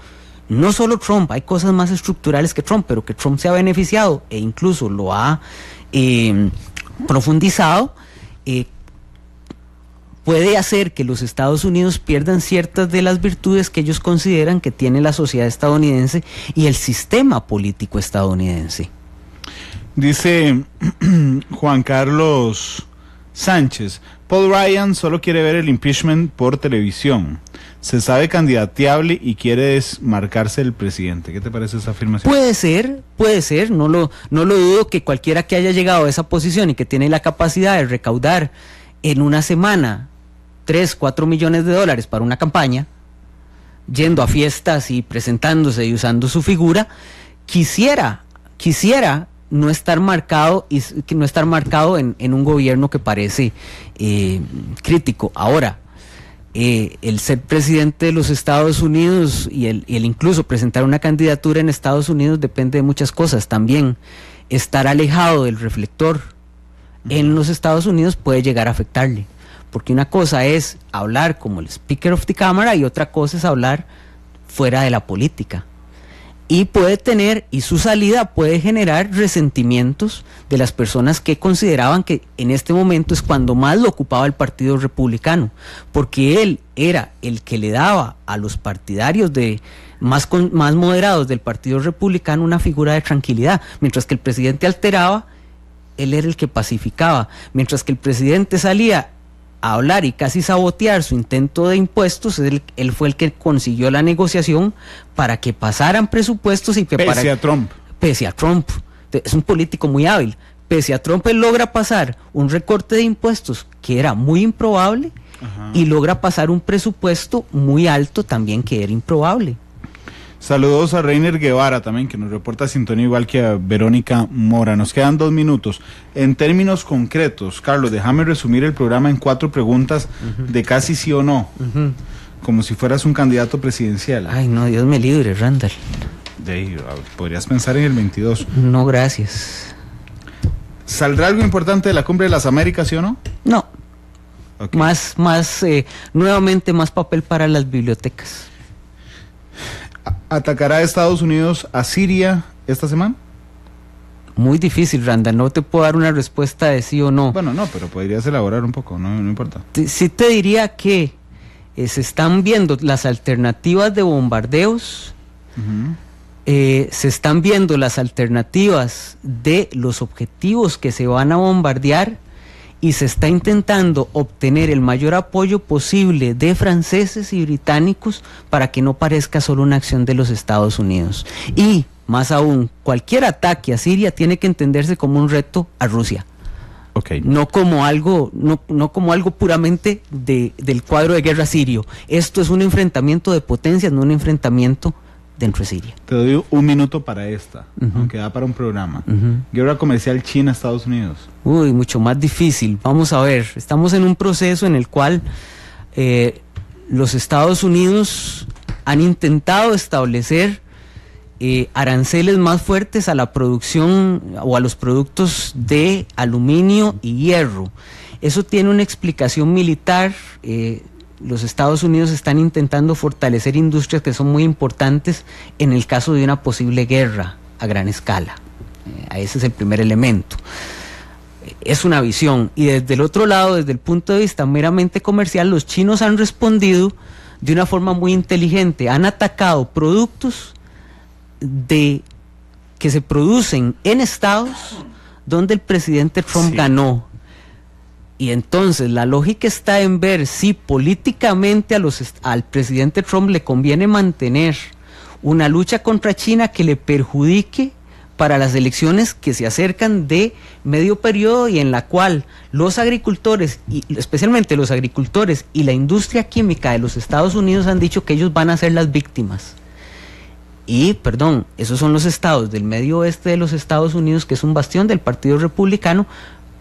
no solo Trump, hay cosas más estructurales que Trump, pero que Trump se ha beneficiado e incluso lo ha profundizado, puede hacer que los Estados Unidos pierdan ciertas de las virtudes que ellos consideran que tiene la sociedad estadounidense y el sistema político estadounidense. Dice Juan Carlos Sánchez, Paul Ryan solo quiere ver el impeachment por televisión. Se sabe candidateable y quiere desmarcarse del presidente. ¿Qué te parece esa afirmación? Puede ser, no lo dudo, que cualquiera que haya llegado a esa posición y que tiene la capacidad de recaudar en una semana 3-4 millones de dólares para una campaña, yendo a fiestas y presentándose y usando su figura, quisiera no estar marcado en un gobierno que parece crítico. Ahora, el ser presidente de los Estados Unidos y el incluso presentar una candidatura en Estados Unidos depende de muchas cosas. También estar alejado del reflector en los Estados Unidos puede llegar a afectarle, porque una cosa es hablar como el Speaker of the Cámara y otra cosa es hablar fuera de la política. Y su salida puede generar resentimientos de las personas que consideraban que en este momento es cuando más lo ocupaba el Partido Republicano, porque él era el que le daba a los partidarios más moderados del Partido Republicano una figura de tranquilidad. Mientras que el presidente alteraba, él era el que pacificaba. Mientras que el presidente salía a hablar y casi sabotear su intento de impuestos, él fue el que consiguió la negociación para que pasaran presupuestos y que pese a Trump. Es un político muy hábil. Pese a Trump, él logra pasar un recorte de impuestos que era muy improbable. Ajá. Y logra pasar un presupuesto muy alto también que era improbable. Saludos a Reiner Guevara también, que nos reporta sintonía, igual que a Verónica Mora. Nos quedan 2 minutos. En términos concretos, Carlos, déjame resumir el programa en 4 preguntas de casi sí o no, como si fueras un candidato presidencial. Ay, no, Dios me libre, Randall. Podrías pensar en el 22. No, gracias. ¿Saldrá algo importante de la Cumbre de las Américas, sí o no? No. Okay. Nuevamente más papel para las bibliotecas. ¿Atacará Estados Unidos a Siria esta semana? Muy difícil, Randa, no te puedo dar una respuesta de sí o no. Bueno, no, pero podrías elaborar un poco, no importa. Sí te diría que se están viendo las alternativas de bombardeos, se están viendo las alternativas de los objetivos que se van a bombardear, y se está intentando obtener el mayor apoyo posible de franceses y británicos para que no parezca solo una acción de los Estados Unidos. Y, más aún, cualquier ataque a Siria tiene que entenderse como un reto a Rusia. Okay. No como algo puramente del cuadro de guerra sirio. Esto es un enfrentamiento de potencias, no un enfrentamiento dentro de Siria. Te doy 1 minuto para esta, aunque da para un programa. Guerra comercial China-Estados Unidos. Uy, mucho más difícil. Vamos a ver, estamos en un proceso en el cual los Estados Unidos han intentado establecer aranceles más fuertes a la producción o a los productos de aluminio y hierro. Eso tiene una explicación militar. Los Estados Unidos están intentando fortalecer industrias que son muy importantes en el caso de una posible guerra a gran escala. Ese es el primer elemento. Es una visión. Y desde el otro lado, desde el punto de vista meramente comercial, los chinos han respondido de una forma muy inteligente. Han atacado productos que se producen en estados donde el presidente Trump ganó. Y entonces la lógica está en ver si políticamente al presidente Trump le conviene mantener una lucha contra China que le perjudique para las elecciones que se acercan de medio periodo y en la cual los agricultores, y especialmente los agricultores y la industria química de los Estados Unidos han dicho que ellos van a ser las víctimas. Y, perdón, esos son los estados del medio oeste de los Estados Unidos, que es un bastión del Partido Republicano,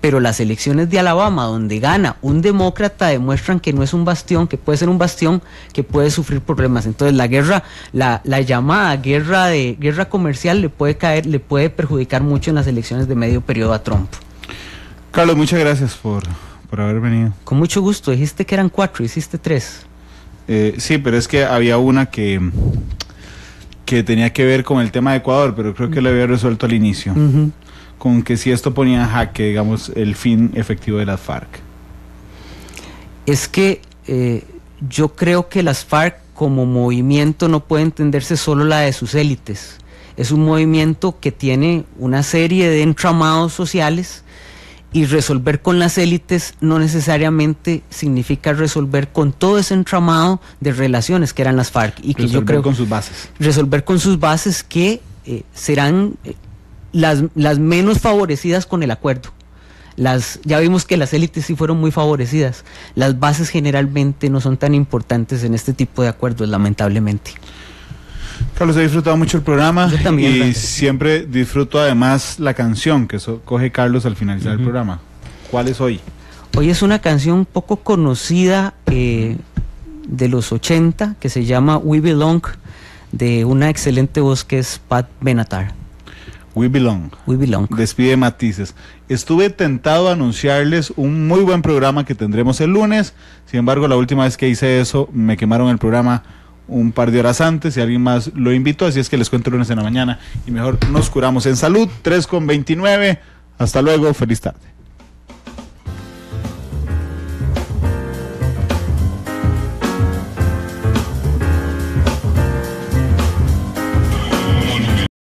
pero las elecciones de Alabama, donde gana un demócrata, demuestran que no es un bastión, que puede ser un bastión que puede sufrir problemas. Entonces la guerra, la llamada guerra comercial le puede perjudicar mucho en las elecciones de medio periodo a Trump. Carlos, muchas gracias por haber venido. Con mucho gusto. Dijiste que eran 4, hiciste 3. Sí, pero es que había una que tenía que ver con el tema de Ecuador, pero creo que lo había resuelto al inicio. Con que si esto ponía en jaque, digamos, el fin efectivo de las FARC. Es que yo creo que las FARC como movimiento no puede entenderse solo la de sus élites. Es un movimiento que tiene una serie de entramados sociales, y resolver con las élites no necesariamente significa resolver con todo ese entramado de relaciones que eran las FARC. Y que yo creo con sus bases. Resolver con sus bases que serán las menos favorecidas con el acuerdo. Ya vimos que las élites sí fueron muy favorecidas. Las bases generalmente no son tan importantes en este tipo de acuerdos, lamentablemente. Carlos, he disfrutado mucho el programa. Yo también, y gracias. siempre disfruto además la canción que coge Carlos al finalizar el programa. ¿Cuál es hoy? Hoy es una canción poco conocida de los 80 que se llama We Belong, de una excelente voz que es Pat Benatar. We Belong. We Belong. Despide Matices. Estuve tentado a anunciarles un muy buen programa que tendremos el lunes. Sin embargo, la última vez que hice eso, me quemaron el programa un par de horas antes y alguien más lo invitó, así es que les cuento el lunes en la mañana y mejor nos curamos en salud. 3:29. Hasta luego, feliz tarde.